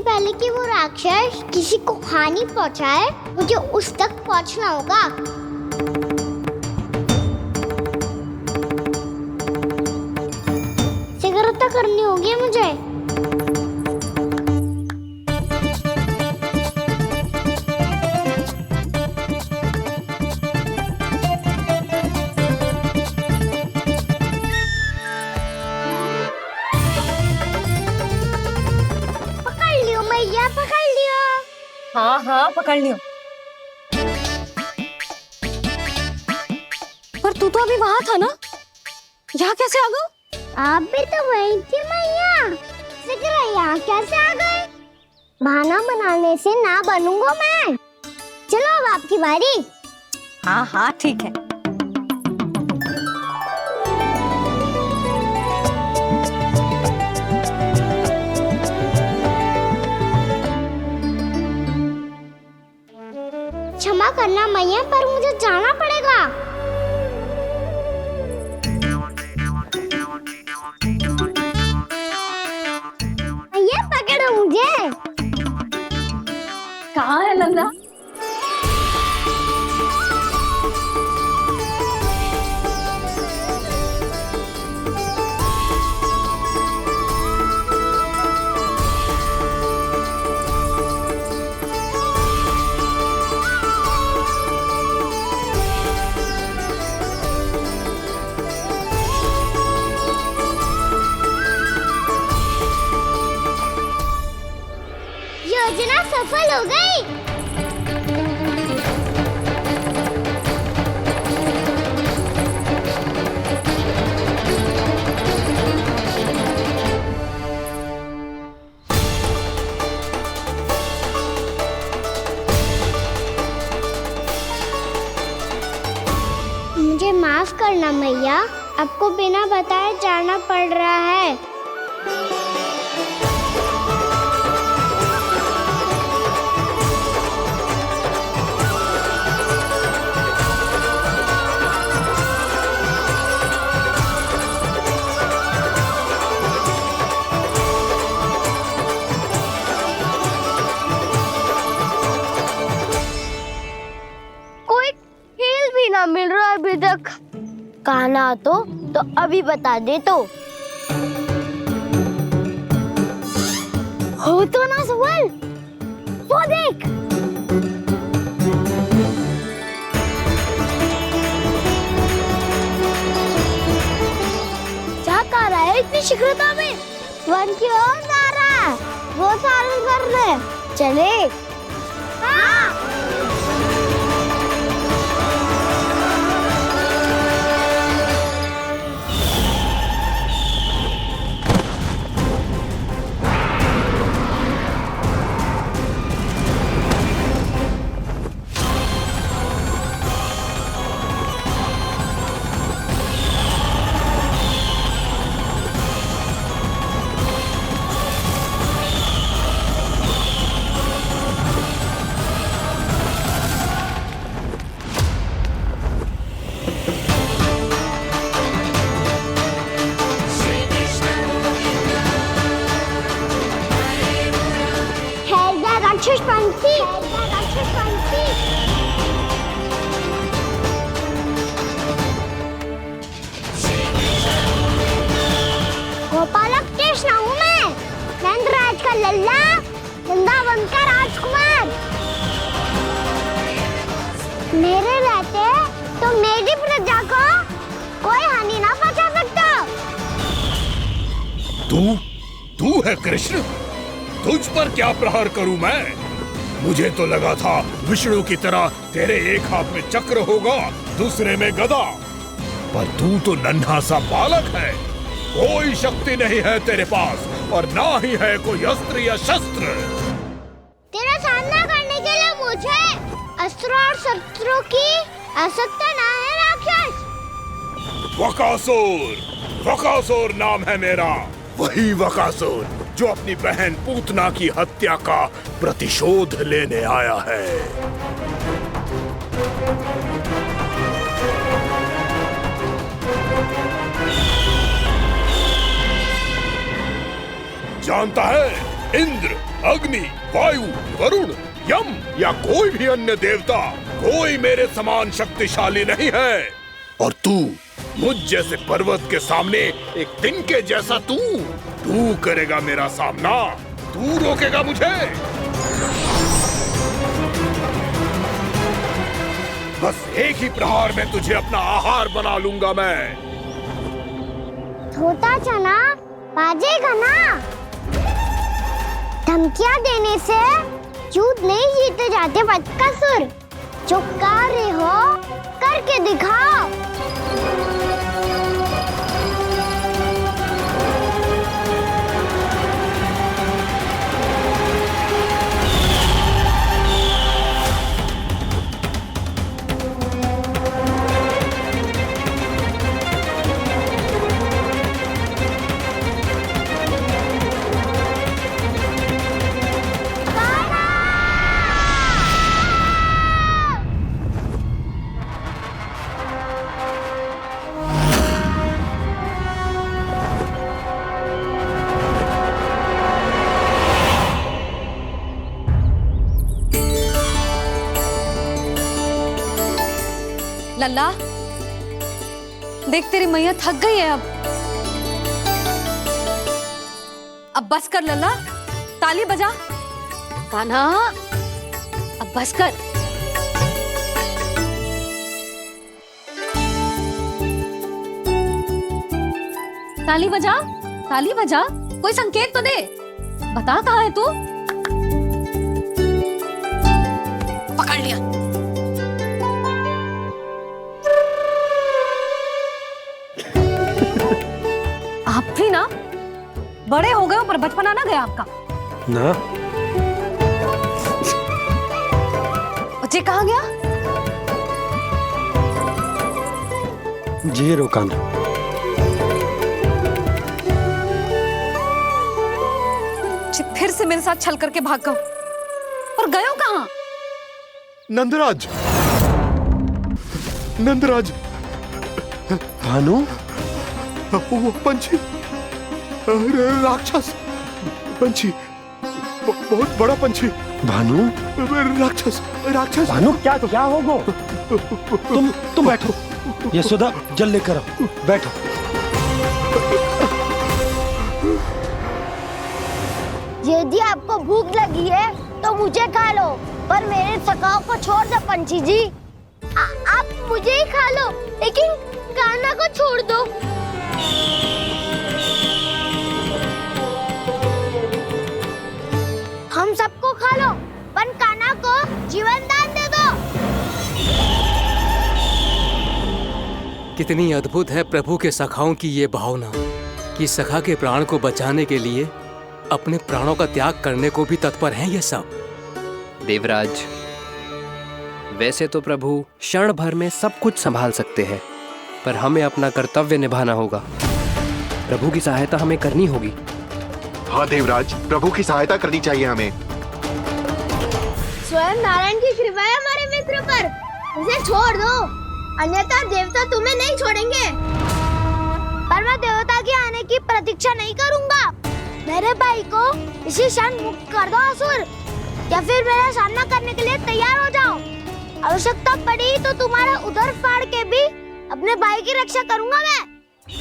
पहले कि वो राक्षस किसी को हानि पहुंचाए, मुझे उस तक पहुंचना होगा। सिगरेट करनी होगी मुझे। पकड़ लियो। हाँ हाँ पकड़ लियो। पर तू तो अभी वहाँ था ना, यहाँ कैसे आ गई? आप भी तो वही थी मैया, यहाँ कैसे आ गए? बहाना बनाने से ना बनूंगा मैं। चलो अब आपकी बारी। हाँ हाँ ठीक है। क्षमा करना मैया, पर मुझे जाना पड़ेगा। मैया पकड़ो मुझे। कहाँ है नंदा? योजना सफल हो गई। मुझे माफ करना मैया, आपको बिना बताए जाना पड़ रहा है। मिल रहा है अभी तक। कहना तो अभी बता दे तो। हो तो ना सवाल, वो देख। क्या कर रहा है इतनी शीघ्रता में? वन की ओर जा रहा है, वो चालू कर रहे। चले। हाँ। राक्षस पंक्ति। गोपालक कृष्ण हूँ मैं, नंदराज का लल्ला, वृंदावन का राजकुमार। मेरे रहते तो मेरी प्रजा को कोई हानि ना पहुंचा सकता। तू है कृष्ण? तुझ पर क्या प्रहार करूं मैं? मुझे तो लगा था विष्णु की तरह तेरे एक हाथ में चक्र होगा, दूसरे में गदा, पर तू तो नन्हा सा बालक है। कोई शक्ति नहीं है तेरे पास और ना ही है कोई अस्त्र या शस्त्र। तेरा सामना करने के लिए मुझे अस्त्रों और शस्त्रों की आवश्यकता ना है राक्षस। वकासुर नाम है मेरा, वही वकासुर जो अपनी बहन पूतना की हत्या का प्रतिशोध लेने आया है। जानता है, इंद्र अग्नि, वायु, वरुण, यम या कोई भी अन्य देवता, कोई मेरे समान शक्तिशाली नहीं है। और तू, मुझ जैसे पर्वत के सामने एक तिनके जैसा तू करेगा मेरा सामना? तू रोकेगा मुझे? बस एक ही प्रहार में तुझे अपना आहार बना लूंगा मैं। छोटा चना बाजेगा ना। धमकियां देने से युद्ध नहीं जीते जाते बदकसूर। जो कार्य हो करके दिखाओ। लल्ला, देख तेरी मैया थक गई है अब बस कर लल्ला, ताली बजा। कान्हा, अब बस कर। ताली बजा, ताली बजा, कोई संकेत तो दे। बता कहाँ है तू? पकड़ लिया। आप भी ना बड़े हो गए हो पर बचपना ना गया आपका ना। बच्चे कहाँ गया? जी रोकाना। फिर से मेरे साथ छल करके भाग गए और गए हो कहाँ? नंदराज, नंदराज। भानु, वो पंछी, राक्षस पंछी, बहुत बड़ा पंछी। भानु, राक्षस, राक्षस। भानु क्या होगा? तुम बैठो, यशोदा जल लेकर आओ, बैठो। यदि आपको भूख लगी है तो मुझे खा लो, पर मेरे सखाओं को छोड़ दो पंछी जी। आप मुझे ही खा लो, लेकिन कान्हा को छोड़ दो। हम सबको खा लो, पर कान्हा को जीवन दान दे दो। कितनी अद्भुत है प्रभु के सखाओं की ये भावना कि सखा के प्राण को बचाने के लिए अपने प्राणों का त्याग करने को भी तत्पर हैं ये सब। देवराज, वैसे तो प्रभु क्षण भर में सब कुछ संभाल सकते हैं, पर हमें अपना कर्तव्य निभाना होगा। प्रभु की सहायता हमें करनी होगी। हाँ देवराज, प्रभु की सहायता करनी चाहिए हमें। स्वयं नारायण की कृपा है हमारे मित्र पर, उसे छोड़ दो, अन्यथा देवता तुम्हें नहीं छोड़ेंगे। पर मैं देवता के आने की प्रतीक्षा नहीं करूंगा। मेरे भाई को इसी क्षण मुक्त कर दो असुर, या फिर मेरा सामना करने के लिए तैयार हो जाओ। आवश्यकता पड़ी तो तुम्हारा उधर फाड़ के भी अपने भाई की रक्षा करूंगा मैं।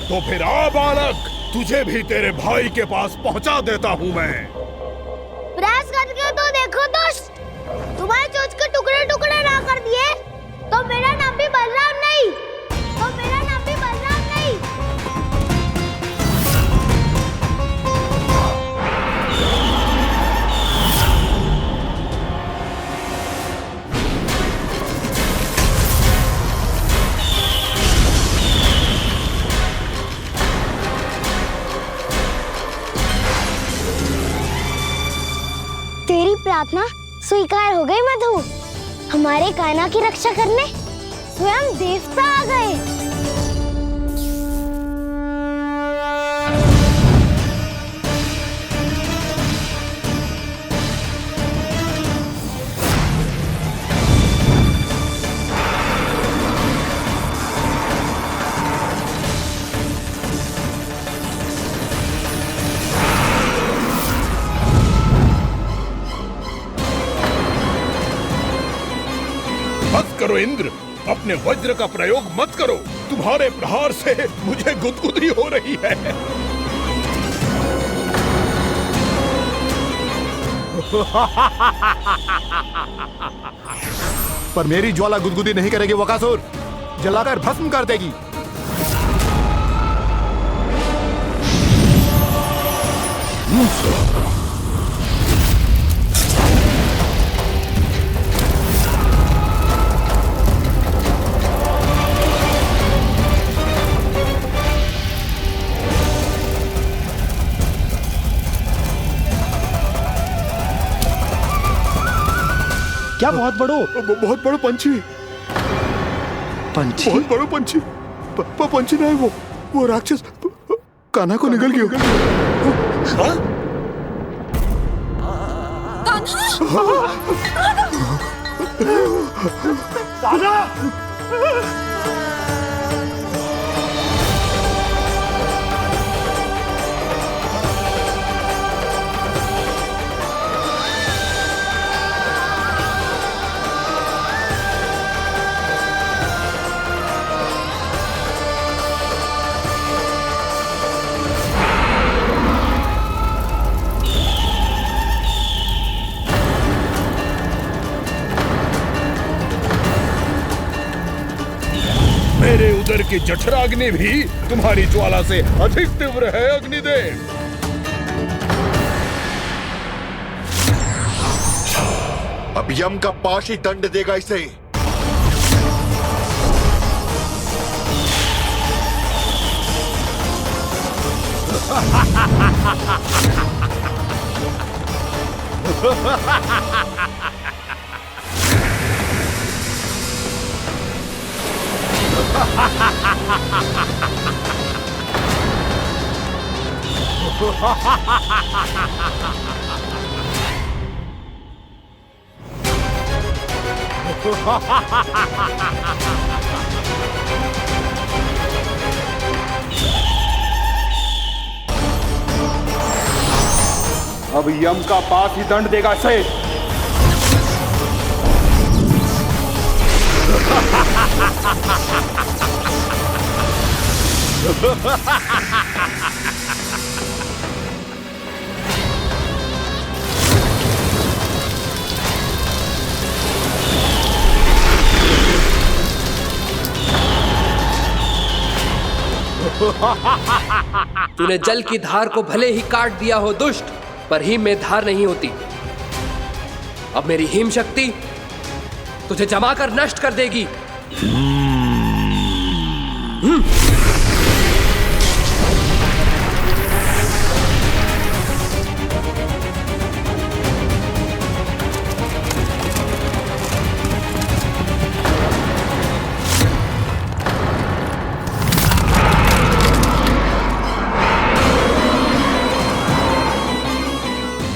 तो फिर आ बालक, तुझे भी तेरे भाई के पास पहुंचा देता हूँ मैं। प्रयास करके तो देखो दोस्त, तुम्हारे चोंच के टुकड़े टुकड़े ना कर दिए तो मेरा नाम भी बलराम नहीं, तो मेरा नाम भी बलराम नहीं। तेरी प्रार्थना स्वीकार हो गई मधु। हमारे कान्हा की रक्षा करने स्वयं देवता आ गए। करो इंद्र, अपने वज्र का प्रयोग मत करो। तुम्हारे प्रहार से मुझे गुदगुदी हो रही है। पर मेरी ज्वाला गुदगुदी नहीं करेगी बकासुर, जलाकर भस्म कर देगी। क्या बहुत बड़ो? बहुत बड़ा पंछी। पंछी? बहुत बड़ा पंछी। पंछी नहीं, वो राक्षस कान्हा को निगल गया। मेरे उदर की जठराग्नि भी तुम्हारी ज्वाला से अधिक तीव्र है अग्निदेव। अब यम का पाश ही दंड देगा इसे। अब यम का पास ही दंड देगा इसे। तूने जल की धार को भले ही काट दिया हो दुष्ट, पर हिम में धार नहीं होती। अब मेरी हिम शक्ति तुझे जमाकर नष्ट कर देगी।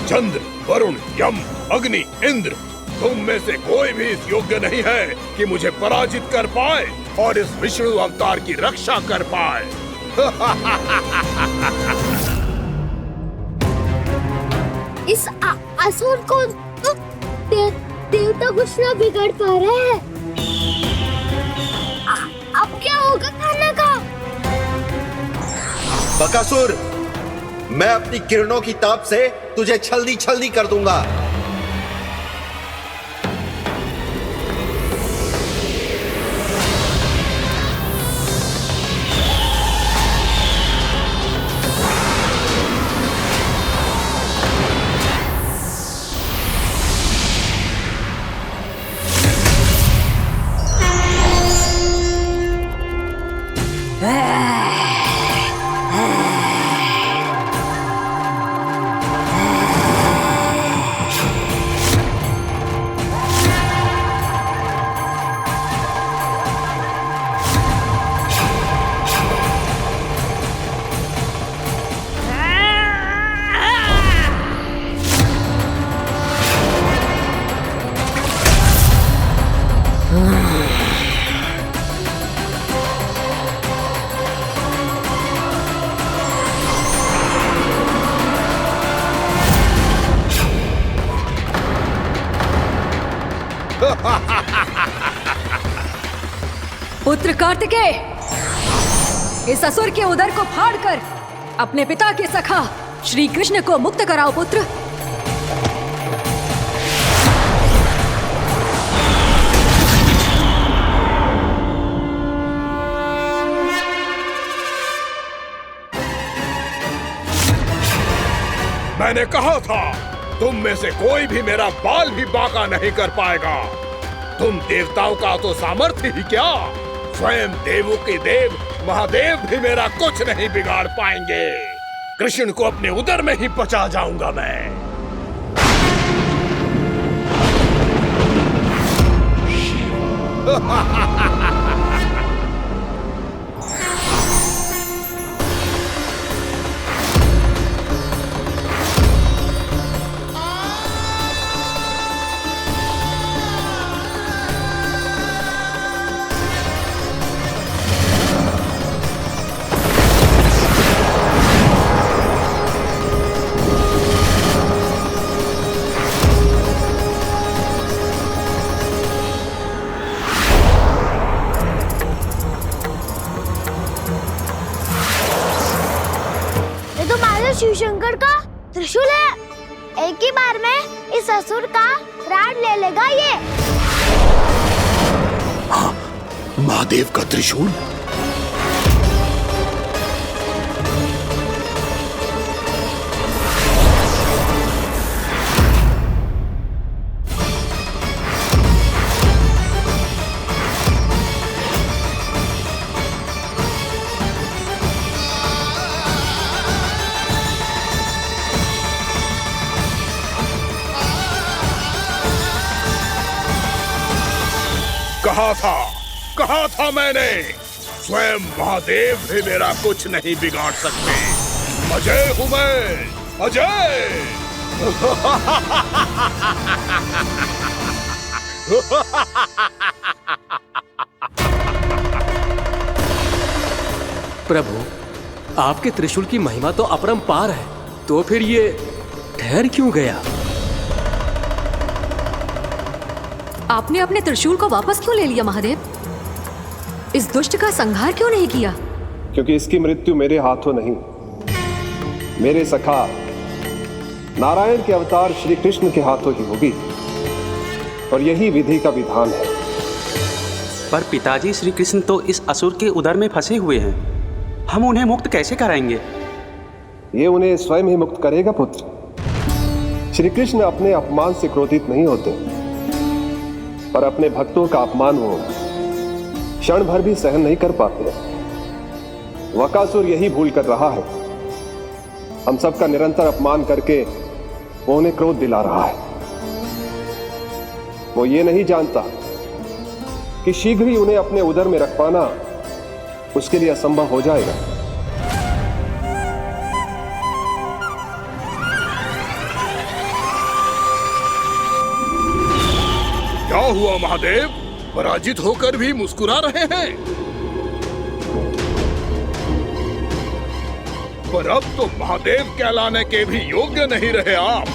चंद्र, वरुण, यम, अग्नि, इंद्र, तुम में से कोई भी इस योग्य नहीं है कि मुझे पराजित कर पाए और इस विष्णु अवतार की रक्षा कर पाए। इस असुर को देवता कुछ ना बिगाड़ पा रहे हैं। अब क्या होगा खाना का? बकासुर, मैं अपनी किरणों की ताप से तुझे छलनी छलनी कर दूंगा। पुत्र कार्तिकेय, इस असुर के उदर को फाड़कर अपने पिता के सखा श्री कृष्ण को मुक्त कराओ पुत्र। मैंने कहा था तुम में से कोई भी मेरा बाल भी बांका नहीं कर पाएगा। तुम देवताओं का तो सामर्थ्य ही क्या, स्वयं देवों के देव महादेव भी मेरा कुछ नहीं बिगाड़ पाएंगे। कृष्ण को अपने उदर में ही पचा जाऊंगा मैं। शिव शंकर का त्रिशूल है। एक ही बार में इस असुर का प्राण ले लेगा ये। हाँ, महादेव का त्रिशूल। कहा था मैंने, स्वयं महादेव भी मेरा कुछ नहीं बिगाड़ सकते। अजय हूं मैं, अजय। प्रभु, आपके त्रिशूल की महिमा तो अपरंपार है, तो फिर ये ठहर क्यों गया? आपने अपने त्रिशूल को वापस क्यों ले लिया महादेव? इस दुष्ट का संहार क्यों नहीं किया? क्योंकि इसकी मृत्यु मेरे हाथों नहीं, मेरे सखा नारायण के अवतार श्री कृष्ण के हाथों ही होगी, और यही विधि का विधान है। पर पिताजी, श्री कृष्ण तो इस असुर के उदर में फंसे हुए हैं, हम उन्हें मुक्त कैसे कराएंगे? ये उन्हें स्वयं ही मुक्त करेगा पुत्र। श्री कृष्ण अपने अपमान से क्रोधित नहीं होते, पर अपने भक्तों का अपमान वो क्षण भर भी सहन नहीं कर पाते। वकासुर यही भूल कर रहा है, हम सबका निरंतर अपमान करके वो उन्हें क्रोध दिला रहा है। वो ये नहीं जानता कि शीघ्र ही उन्हें अपने उदर में रख पाना उसके लिए असंभव हो जाएगा। क्या हुआ महादेव, पराजित होकर भी मुस्कुरा रहे हैं? पर अब तो महादेव कहलाने के भी योग्य नहीं रहे आप।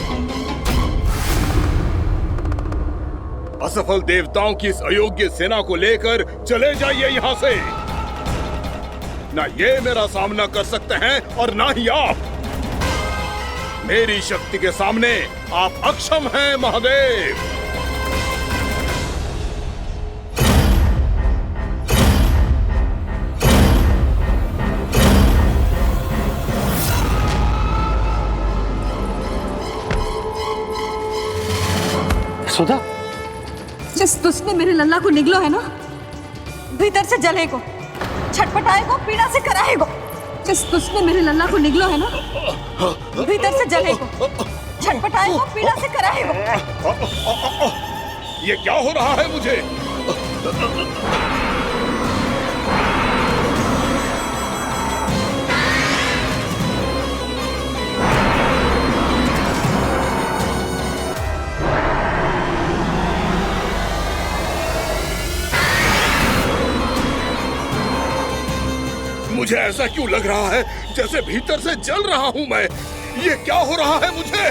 असफल देवताओं की इस अयोग्य सेना को लेकर चले जाइए यहाँ से। ना ये मेरा सामना कर सकते हैं और ना ही आप। मेरी शक्ति के सामने आप अक्षम हैं महादेव। सुधा, जिस दुष्ट ने मेरे लल्ला को निगलो है ना, भीतर से जलेगो, छटपटाएगो, पीड़ा से कराएगो। जिस दुष्ट ने मेरे लल्ला को निगलो है ना, भीतर से जलेगो, छटपटाएगो, पीड़ा से कराएगो। ये क्या हो रहा है मुझे? मुझे ऐसा क्यों लग रहा है जैसे भीतर से जल रहा हूं मैं। ये क्या हो रहा है मुझे?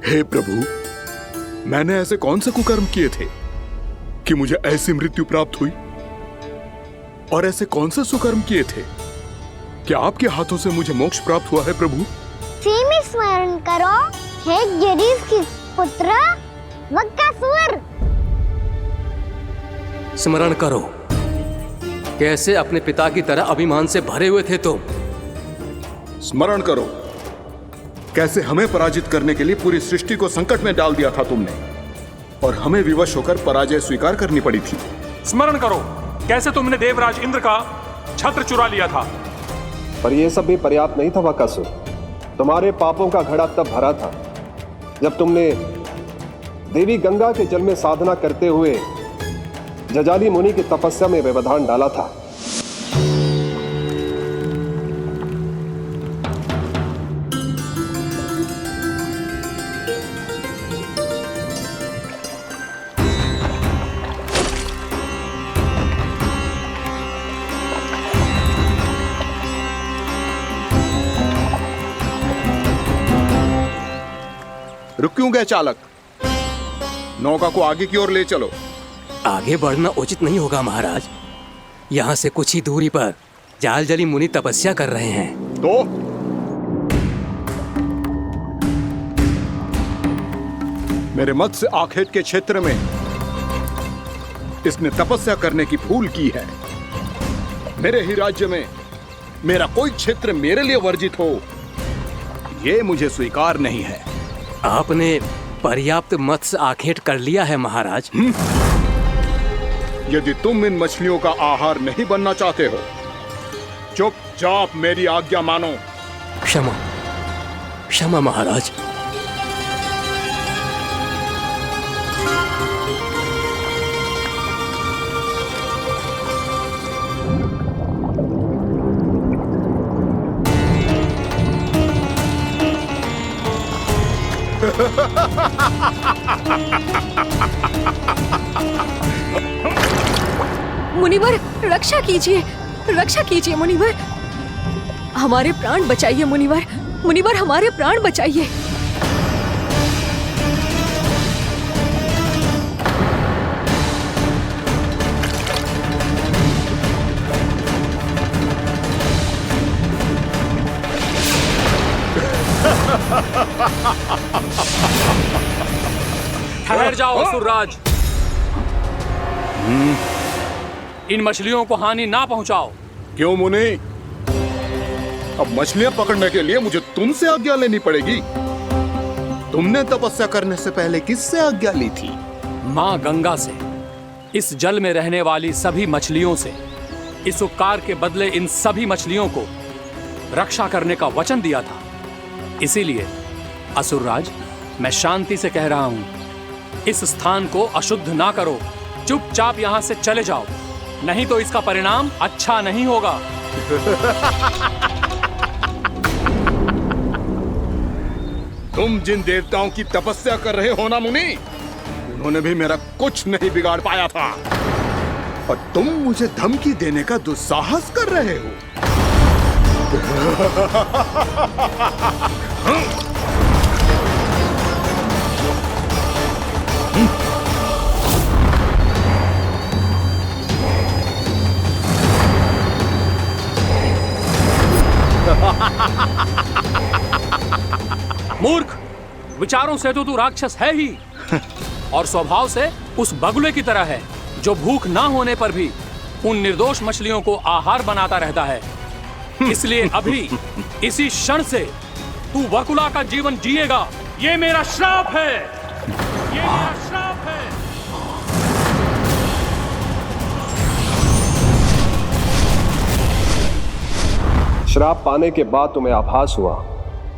हे प्रभु, मैंने ऐसे कौन से कुकर्म किए थे कि मुझे ऐसी मृत्यु प्राप्त हुई? और ऐसे कौन से सुकर्म किए थे कि आपके हाथों से मुझे मोक्ष प्राप्त हुआ है प्रभु? सीमित स्मरण करो, हे जरीस की पुत्र वक्कासुर। स्मरण करो, कैसे अपने पिता की तरह अभिमान से भरे हुए थे तुम। स्मरण करो, कैसे हमें पराजित करने के लिए पूरी सृष्टि को संकट में डाल दिया था तुमने, और हमें विवश होकर पराजय स्वीकार करनी पड़ी थी। स्मरण करो, कैसे तुमने देवराज इंद्र का छत्र चुरा लिया था। पर यह सब भी पर्याप्त नहीं था वक्कासुर। तुम्हारे पापों का घड़ा तब भरा था जब तुमने देवी गंगा के जल में साधना करते हुए जजाली मुनि की तपस्या में व्यवधान डाला था। रुक क्यों गए चालक? नौका को आगे की ओर ले चलो। आगे बढ़ना उचित नहीं होगा महाराज। यहाँ से कुछ ही दूरी पर जालजली मुनि तपस्या कर रहे हैं। तो मेरे मत्स्य आखेट के क्षेत्र में इसने तपस्या करने की भूल की है। मेरे ही राज्य में मेरा कोई क्षेत्र मेरे लिए वर्जित हो, यह मुझे स्वीकार नहीं है। आपने पर्याप्त मत्स्य आखेट कर लिया है महाराज। यदि तुम इन मछलियों का आहार नहीं बनना चाहते हो, चुपचाप मेरी आज्ञा मानो। क्षमा, क्षमा महाराज। मुनिवर, रक्षा कीजिए, रक्षा कीजिए मुनिवर। हमारे प्राण बचाइए मुनिवर, मुनिवर हमारे प्राण बचाइए। ठहर जाओ असुरराज, इन मछलियों को हानि ना पहुंचाओ। क्यों मुनि? अब मछलियां पकड़ने के लिए मुझे तुमसे आज्ञा लेनी पड़ेगी। तुमने तपस्या करने से पहले किससे आज्ञा ली थी? माँ गंगा से। इस जल में रहने वाली सभी मछलियों से इस उपकार के बदले इन सभी मछलियों को रक्षा करने का वचन दिया था। इसीलिए असुरराज, मैं शांति से कह रहा हूं, इस स्थान को अशुद्ध ना करो। चुपचाप यहां से चले जाओ, नहीं तो इसका परिणाम अच्छा नहीं होगा। तुम जिन देवताओं की तपस्या कर रहे हो ना मुनि, उन्होंने भी मेरा कुछ नहीं बिगाड़ पाया था, और तुम मुझे धमकी देने का दुस्साहस कर रहे हो। मूर्ख, विचारों से तो तू राक्षस है ही, और स्वभाव से उस बगुले की तरह है जो भूख ना होने पर भी उन निर्दोष मछलियों को आहार बनाता रहता है। इसलिए अभी इसी क्षण से तू बगुला का जीवन जिएगा। ये मेरा श्राप है, ये मेरा श्राप है। श्राप पाने के बाद तुम्हें आभास हुआ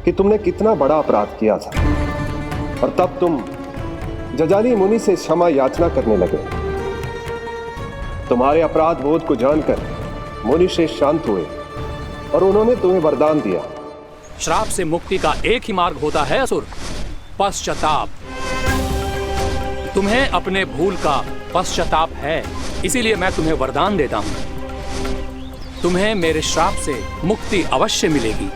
कि तुमने कितना बड़ा अपराध किया था, और तब तुम जजाली मुनि से क्षमा याचना करने लगे। तुम्हारे अपराध बोध को जानकर मुनि श्रेष्ठ शांत हुए और उन्होंने तुम्हें वरदान दिया। श्राप से मुक्ति का एक ही मार्ग होता है असुर, पश्चाताप। तुम्हें अपने भूल का पश्चाताप है, इसीलिए मैं तुम्हें वरदान देता हूं। तुम्हें मेरे श्राप से मुक्ति अवश्य मिलेगी।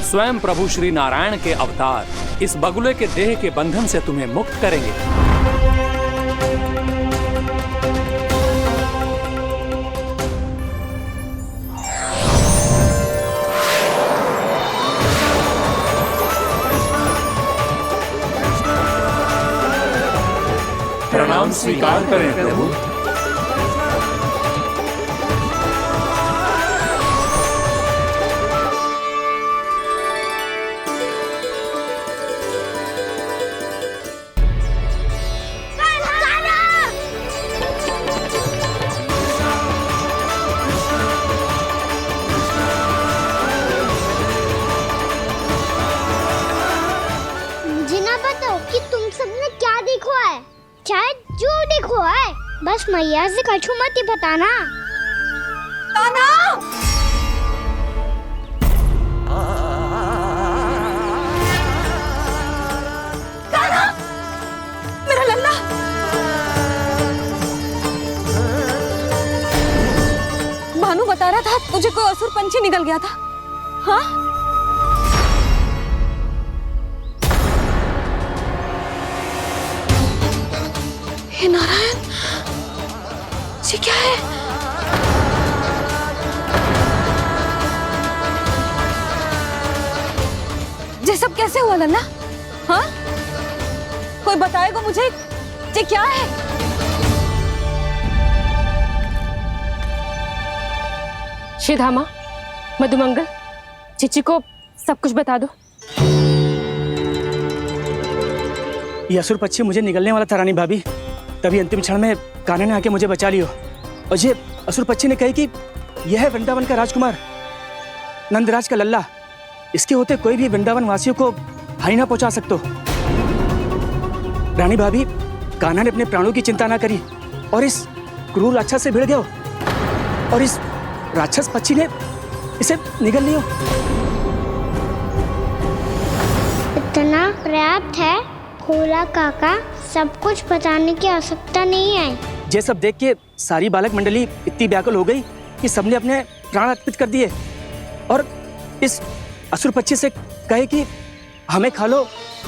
स्वयं प्रभु श्री नारायण के अवतार इस बगुले के देह के बंधन से तुम्हें मुक्त करेंगे। प्रणाम स्वीकार करें प्रभु। मुझे ना बताओ कि तुम सबने क्या देखा है, शायद जो देखो है, बस मैया से कछु मत ही बताना। कान्हा! कान्हा! मेरा लल्ला! भानु बता रहा था तुझे कोई असुर पंछी निकल गया था। हाँ? हे नारायण, ये क्या है? ये सब कैसे हुआ लल्ला? हाँ? कोई बताएगा मुझे ये क्या है? श्रीधामा, मधुमंगल, चिची को सब कुछ बता दो। ये असुर पक्षी मुझे निगलने वाला था रानी भाभी, तभी अंतिम क्षण में कान्हा ने आके मुझे बचा लियो। और ये असुर पक्षी ने कही कि यह है वृंदावन का राजकुमार, नंदराज का लल्ला। इसके होते कोई भी वृंदावन वासियों को हानि ना पहुंचा सकते। रानी भाभी, कान्हा ने अपने प्राणों की चिंता ना करी और इस क्रूर राक्षस से भिड़ गया और इस राक्षस पक्षी ने इसे निगल लियो। इतना पर्याप्त है भोला काका, सब कुछ बताने की आवश्यकता नहीं है। ये सब देख के सारी बालक मंडली इतनी व्याकुल हो गई कि सबने अपने प्राण अर्पित कर दिए और इस असुर पक्षी से कहे कि हमें खा लो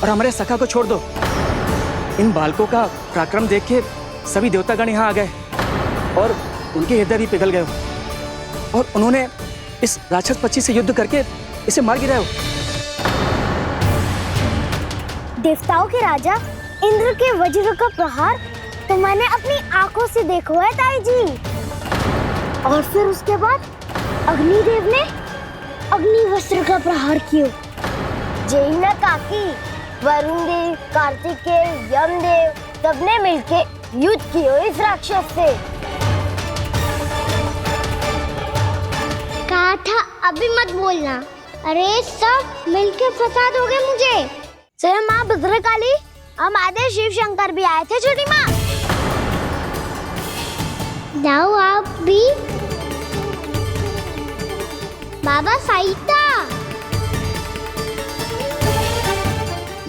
और हमारे सखा को छोड़ दो। इन बालकों का पराक्रम देख के सभी देवतागण यहाँ आ गए और उनके हृदय भी पिघल गए और उन्होंने इस राक्षस पक्षी से युद्ध करके इसे मार गिराया। देवताओं के राजा इंद्र के वज्र का प्रहार तो मैंने अपनी आंखों से देखा है ताई जी। और फिर उसके बाद अग्निदेव ने अग्निवस्त्र का प्रहार किया। जय ना काकी, वरुण देव, कार्तिकेय, यमदेव सबने मिलके युद्ध किया इस राक्षस से। कहा था अभी मत बोलना। अरे सब मिलके फंसा दोगे मुझे। स्वयं माँ भद्रकाली, हमारे शिव शंकर भी आए थे छोटी माँ। जाओ आप भी। बाबा साईता,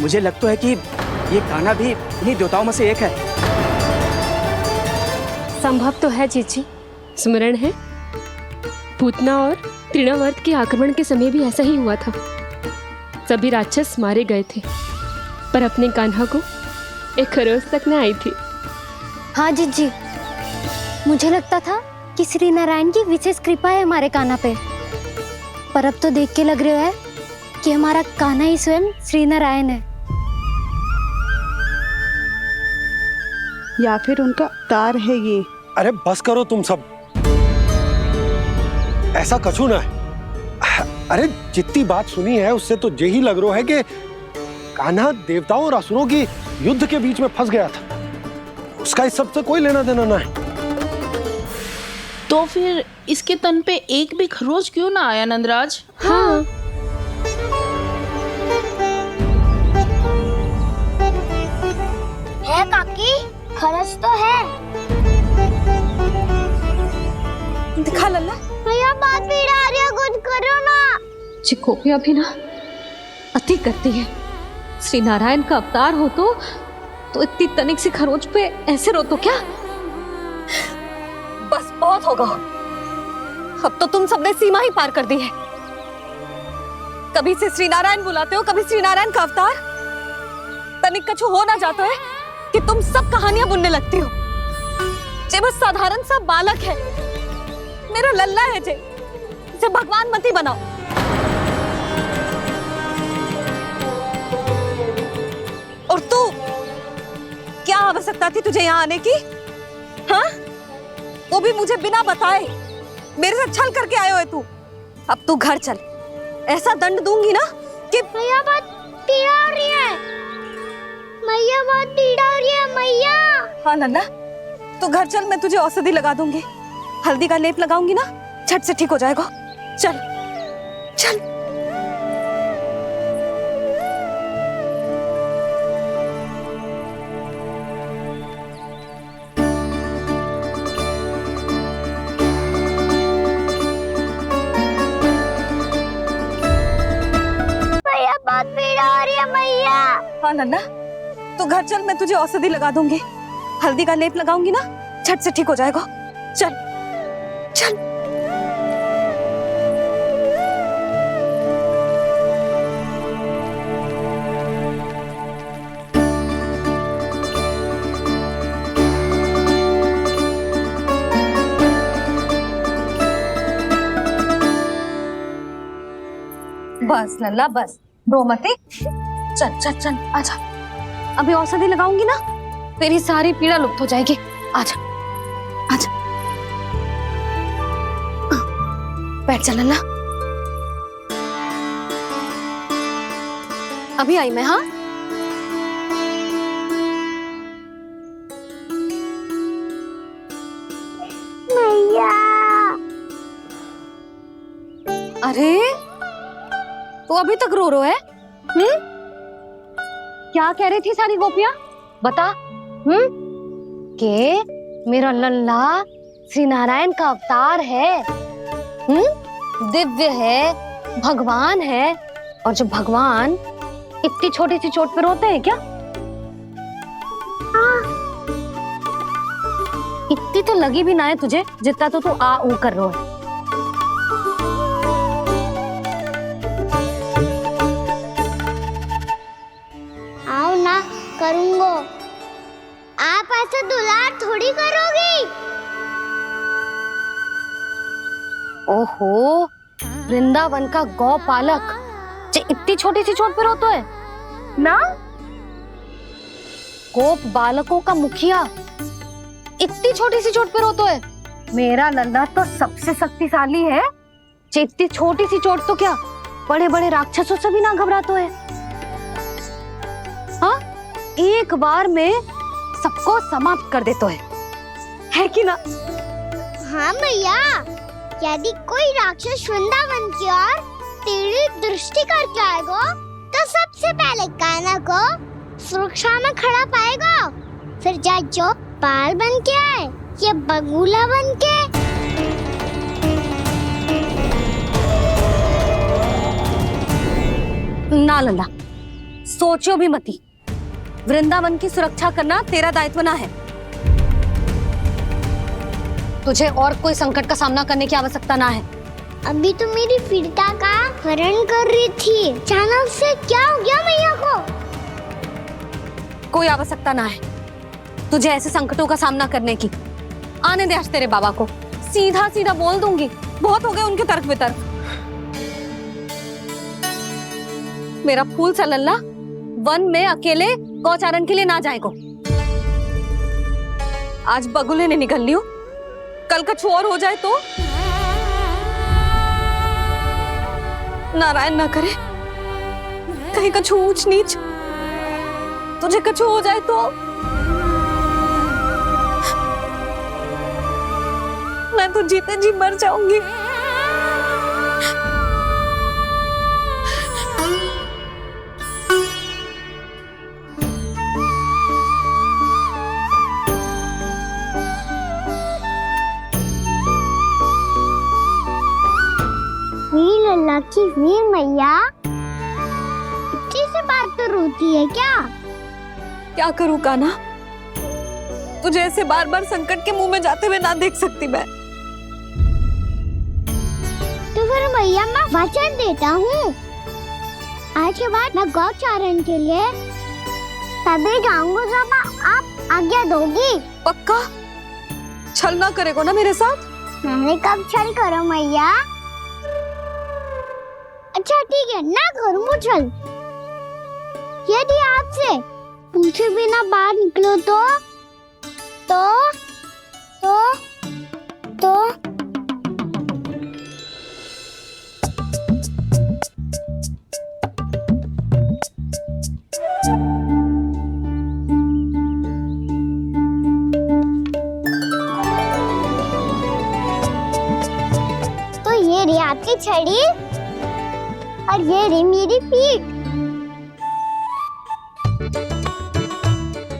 मुझे लगता है कि ये कान्हा भी इन्हीं देवताओं में से एक है। संभव तो है चीची, स्मरण है पूतना और तृणावर्त के आक्रमण के समय भी ऐसा ही हुआ था। सभी राक्षस मारे गए थे पर अपने कान्हा को एक खरोच तक न आई थी। हाँ जीजी, मुझे लगता था कि श्री नारायण की विशेष कृपा है हमारे कान्हा पे, पर अब तो देख के लग रहा है कि हमारा कान्हा ही स्वयं श्री नारायण है। या फिर उनका अवतार है ये। अरे बस करो तुम सब, ऐसा कछु ना है। अरे जितनी बात सुनी है उससे तो यही लग रहा है कि कान्हा देवताओं और असुरों की युद्ध के बीच में फंस गया था। उसका इस सब से कोई लेना देना ना है। तो फिर इसके तन पे एक भी खरोच क्यों ना आया नंदराज? हाँ, है काकी, खरच तो है। दिखा लल्ला। भैया बात पीड़ा आ रही है, कुछ करो ना। चिकोपिया भी ना अति करती है। श्री नारायण का अवतार हो तो इतनी तनिक सी खरोच पे ऐसे रो तो क्या? बस बहुत होगा। अब तो तुम सबने सीमा ही पार कर दी है। कभी से श्री नारायण बुलाते हो, कभी श्री नारायण का अवतार। तनिक कछु हो ना जाता है कि तुम सब कहानियां बुनने लगती हो। जे बस साधारण सा बालक है, मेरा लल्ला है जे, इसे भगवान मती बनाओ। और तू, क्या आवश्यकता थी तुझे यहाँ आने की? हाँ, वो भी मुझे बिना बताए। मेरे साथ छल करके आयो है तू। अब तू घर चल, ऐसा दंड दूंगी ना कि मैया बहुत पीड़ा हो रही है। मैया बहुत पीड़ा हो रही है मैया। हाँ नन्ना, तू घर चल, मैं तुझे औषधि लगा दूंगी। हल्दी का लेप लगाऊंगी ना, झट से ठीक हो जाएगा। चल चल। मैया बहुत पीड़ा हो रही है मैया। हाँ नन्ना, तू घर चल, मैं तुझे औषधि लगा दूंगी। हल्दी का लेप लगाऊंगी ना, झट से ठीक हो जाएगा। चल चल। बस लल्ला बस, रो मते। चल चल चल, आजा। अभी औषधि लगाऊंगी ना, तेरी सारी पीड़ा लुप्त हो जाएगी। आजा आजा, बैठ जा लल्ला। अभी आई मैं। हाँ, मैया। अरे तो अभी तक रो रो है? क्या कह रही थी सारी गोपियां? बता। के मेरा लल्ला श्री नारायण का अवतार है, दिव्य है, भगवान है। और जो भगवान इतनी छोटी सी चोट पे रोते हैं क्या? इतनी तो लगी भी ना है तुझे, जितना तो तू आ ऊ कर रो है। आओ ना, करूंगो। आप ऐसा दुलार थोड़ी करोगी। ओहो, वृंदावन का गौपालक जे इतनी छोटी सी चोट पे रोता है ना? गोप बालकों का मुखिया इतनी छोटी सी चोट पे रोता है? मेरा लल्ला तो सबसे शक्तिशाली है। जे इतनी छोटी सी चोट तो क्या, बड़े बड़े राक्षसों से भी ना घबराता है। हाँ, एक बार में सबको समाप्त कर देता है कि ना? हाँ मैया, यदि कोई राक्षस वृंदावन की ओर तेरी दृष्टि करके आएगा, तो सबसे पहले कान्हा को सुरक्षा में खड़ा पाएगा। फिर चाहे जो बाल बन के आए या बगुला बन के। ना लल्ला, सोचो भी मती। वृंदावन की सुरक्षा करना तेरा दायित्व ना है। तुझे और कोई संकट का सामना करने की आवश्यकता ना है। अभी तो मेरी पीड़िता का हरण कर रही थी, अचानक से क्या हो गया मैया को? कोई आवश्यकता ना है तुझे ऐसे संकटों का सामना करने की। आने दे आज तेरे बाबा को, सीधा सीधा बोल दूंगी। बहुत हो गए उनके तर्क वितर्क। मेरा फूल सा लल्ला वन में अकेले गौचारण के लिए ना जाएगो। आज बगुले ने निकल लियो, कल का छोर हो जाए तो? नारायण ना करे, कहीं कछु ऊंच नीच तुझे कछु हो जाए तो? मैं तो जीते जी मर जाऊंगी। वीर लल्ला की वीर मैया इतनी सी बात तो रोती है क्या? क्या करूं कान्हा, तुझे ऐसे बार बार संकट के मुंह में जाते हुए ना देख सकती मैं। तो फिर मैया मैं वचन देता हूँ, आज के बाद मैं गौचारण के लिए तभी जाऊंगा जब आप आज्ञा दोगी। पक्का? छल ना करेगा ना मेरे साथ? मैंने कब छल करो मैया? अच्छा ठीक है, ना करूँ छल। यदि आपसे पूछे बिना बाहर निकलो तो ये रही आपकी छड़ी और ये रही मेरी पीठ।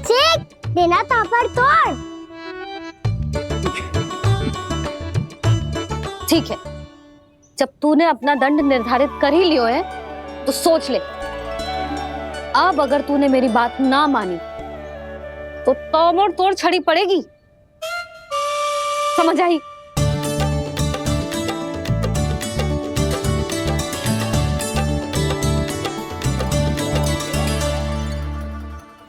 सेक देना ताबड़तोड़। ठीक है, जब तूने अपना दंड निर्धारित कर ही लियो है तो सोच ले, अब अगर तूने मेरी बात ना मानी तो तोड़ तोड़ छड़ी पड़ेगी। समझ आई?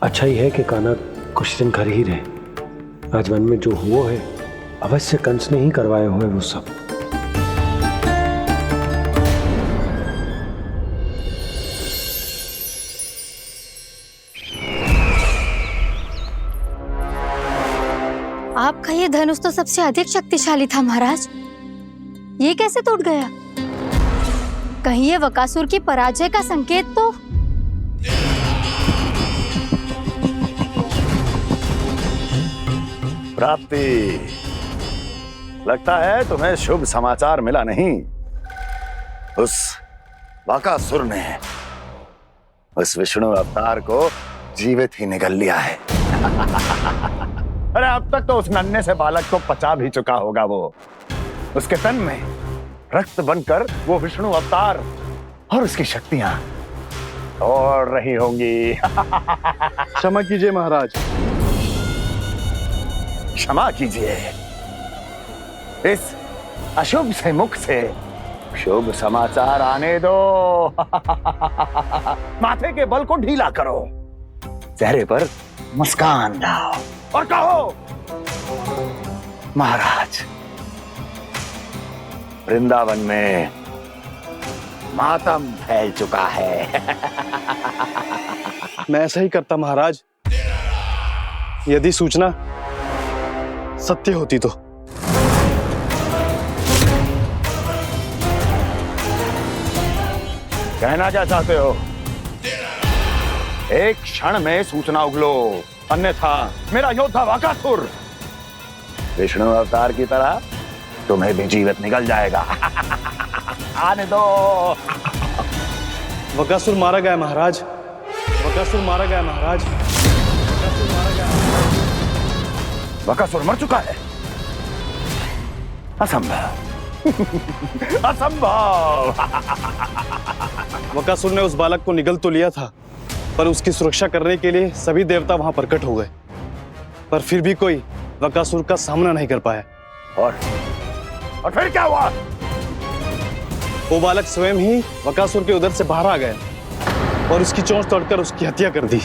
अच्छा ही है कि कान्हा कुछ दिन घर ही रहे। आज वन में जो हुआ है अवश्य कंस ने ही करवाए हुए वो सब। आपका ये धनुष तो सबसे अधिक शक्तिशाली था महाराज, ये कैसे टूट गया? कहीं ये बकासुर की पराजय का संकेत तो? प्राप्ति, लगता है तुम्हें शुभ समाचार मिला नहीं। उस बकासुर ने उस विष्णु अवतार को जीवित ही निगल लिया है। अरे अब तक तो उस नन्हे से बालक को पचा भी चुका होगा वो। उसके तन में रक्त बनकर वो विष्णु अवतार और उसकी शक्तियां दौड़ रही होंगी। क्षमा कीजिए महाराज। क्षमा कीजिए, इस अशुभ से मुख से शुभ समाचार आने दो। माथे के बल को ढीला करो, चेहरे पर मुस्कान लाओ और कहो, महाराज, वृंदावन में मातम फैल चुका है। मैं ऐसा ही करता महाराज, यदि सूचना सत्य होती तो। कहना क्या चाहते हो? एक क्षण में सूचना उगलो, अन्यथा मेरा योद्धा बकासुर विष्णु अवतार की तरह तुम्हें भी जीवित निकल जाएगा। आने दो। बकासुर मारा गया महाराज, बकासुर मारा गया महाराज, बकासुर मारा गया। बकासुर मर चुका है? असंभव। असंभव। बकासुर ने उस बालक को निगल तो लिया था, पर उसकी सुरक्षा करने के लिए सभी देवता वहां प्रकट हो गए, पर फिर भी कोई बकासुर का सामना नहीं कर पाया। और फिर क्या हुआ? वो बालक स्वयं ही बकासुर के उदर से बाहर आ गया और उसकी चोंच तोड़कर उसकी हत्या कर दी।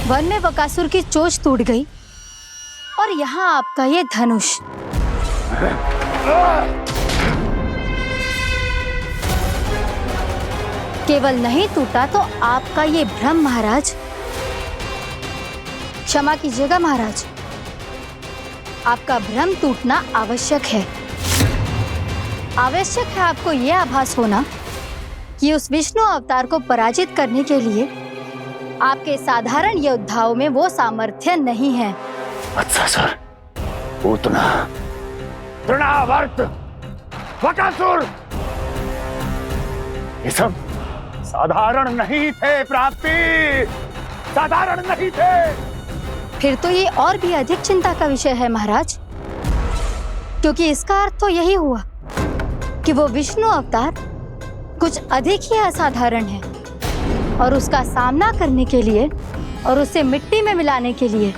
वन में बकासुर की चोंच टूट गई और यहाँ आपका ये धनुष। केवल नहीं टूटा तो आपका ये भ्रम महाराज। क्षमा कीजिएगा महाराज, आपका भ्रम टूटना आवश्यक है। आवश्यक है आपको यह आभास होना कि उस विष्णु अवतार को पराजित करने के लिए आपके साधारण योद्धाओं में वो सामर्थ्य नहीं है। अच्छा सर, पूतना, तृणावर्त, बकासुर, ये सब साधारण नहीं थे प्राप्ति, साधारण नहीं थे। फिर तो ये और भी अधिक चिंता का विषय है महाराज, क्योंकि इसका अर्थ तो यही हुआ कि वो विष्णु अवतार कुछ अधिक ही असाधारण है और उसका सामना करने के लिए और उसे मिट्टी में मिलाने के लिए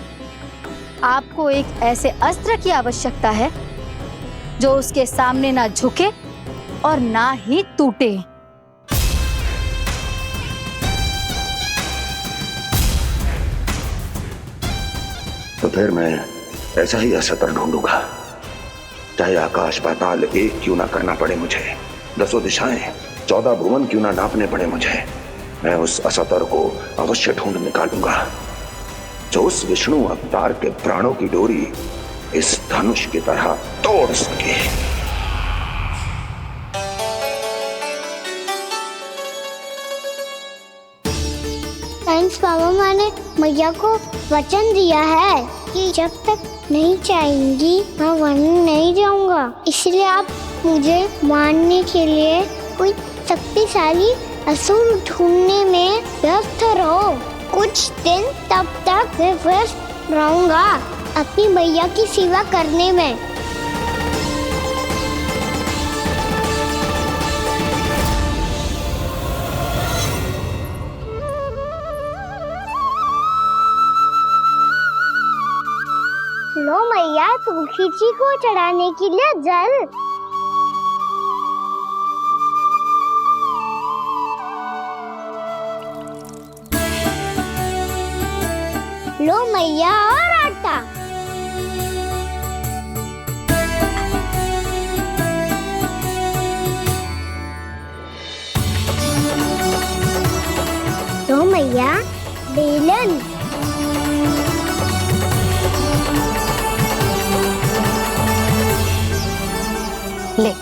आपको एक ऐसे अस्त्र की आवश्यकता है जो उसके सामने ना झुके और ना ही टूटे। तो फिर मैं ऐसा ही अस्त्र ढूंढूंगा, चाहे आकाश पाताल एक क्यों ना करना पड़े मुझे, 10 दिशाएं 14 भुवन क्यों ना नापने पड़े मुझे, मैं उस अस्त्र को अवश्य ढूंढ निकालूंगा जो उस विष्णु अवतार के प्राणों की डोरी इस धनुष की तरह तोड़ सके। थैंक्स पापा, मैंने मैया को वचन दिया है कि जब तक नहीं चाहेंगी मैं वन नहीं जाऊंगा, इसलिए आप मुझे मारने के लिए कोई शक्तिशाली असुर ढूंढने में व्यस्त रहो। कुछ दिन तब तक मैं व्यस्त रहूंगा अपनी मैया की सेवा करने में। लो मैया, तुलसी जी को चढ़ाने के लिए जल। लो मैया, और आटा। लो मैया, बेलन। ले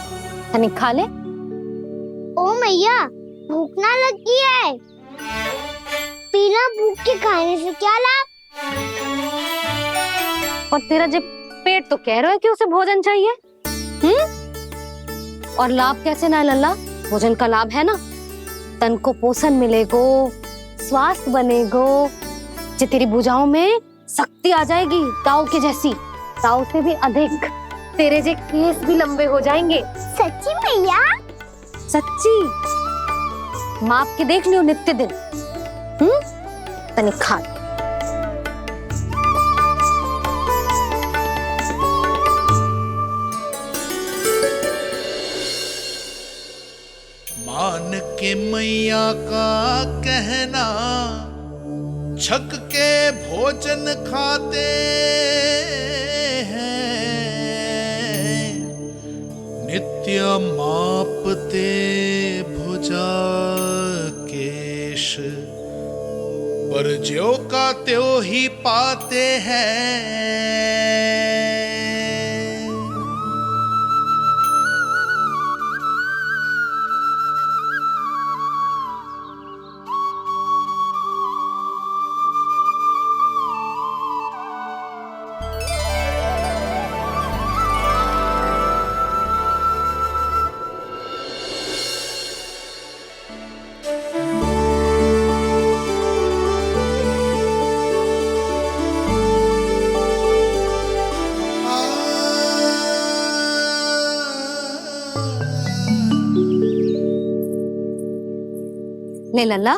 तनिक खा ले। ओ मैया, भूख ना लगी है। बिना भूख के खाने से क्या लाभ? और तेरा जब पेट तो कह रहा है कि उसे भोजन चाहिए, और लाभ कैसे ना है लल्ला? भोजन का लाभ है ना, तन को पोषण मिलेगो, स्वास्थ्य बनेगो, जे तेरी भुजाओं में शक्ति आ जाएगी ताऊ के जैसी, ताऊ से भी अधिक। तेरे जे केस भी लंबे हो जाएंगे। सच्ची मैया? सच्ची। माप के देख लियो नित्य दिन। तनिक खा। मान के मैया का कहना, छक के भोजन खाते हैं, नित्य मापते भुजा केश, पर ज्यों का त्यों ही पाते हैं। ले लल्ला,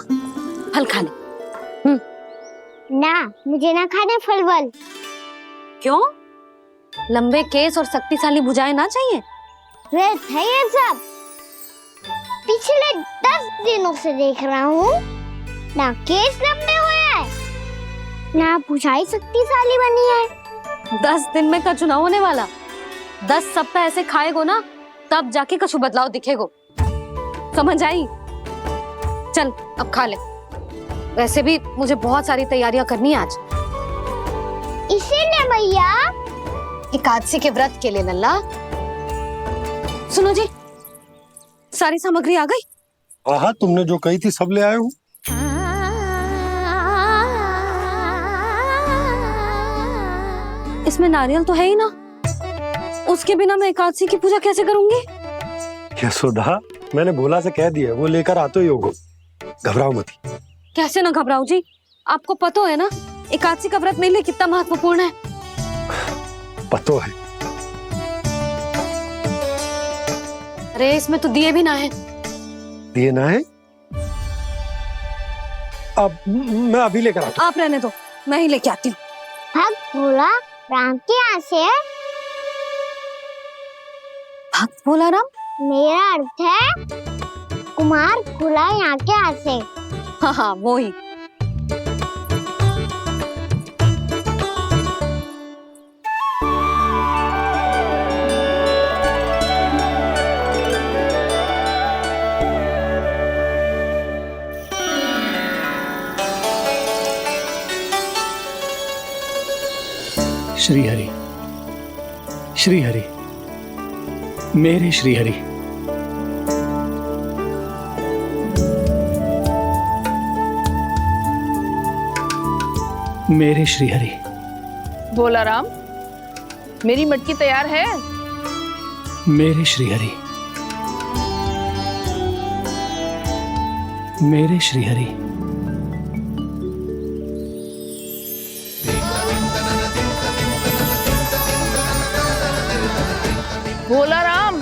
फल खा ले। ना, मुझे ना खाने फल वल। क्यों? लंबे केस और शक्तिशाली भुजाएं ना चाहिए? व्यर्थ है ये सब। पिछले 10 दिनों से देख रहा हूँ, ना केस लंबे हुए हैं, ना भुजाएं शक्तिशाली बनी है। 10 दिन में का चुनाव होने वाला। 10 सप्ताह ऐसे खाएगो ना, तब जाके कुछ बदलाव दिखेगो। समझ आई? चल अब खा ले। वैसे भी मुझे बहुत सारी तैयारियां करनी है आज। इसीलिए भैया एकादशी के व्रत के लिए लल्ला। सुनो जी, सारी सामग्री आ गई? हाँ, तुमने जो कही थी सब ले आए हूँ। इसमें नारियल तो है ही ना, उसके बिना मैं एकादशी की पूजा कैसे करूंगी? यशोदा, मैंने भोला से कह दिया, वो लेकर आते ही होगा, घबराओ मत। कैसे ना घबराओ जी, आपको पता है ना एकादशी का व्रत मेरे लिए कितना महत्वपूर्ण है। पता है। अरे इसमें तो दिए भी ना है। दिए ना है? अब मैं अभी लेकर आता हूँ। आप रहने दो, मैं ही लेके आती हूँ। भक्त भोला राम के यहाँ से है। भक्त भोला राम? मेरा अर्थ है कुमार भोला यहाँ के यहाँ से। हाँ हाँ वो ही। श्री हरि, श्री हरि, मेरे श्री हरि। मेरे श्री हरि। भोला राम, मेरी मटकी तैयार है। मेरे श्री हरि, मेरे श्री हरि। भोला राम,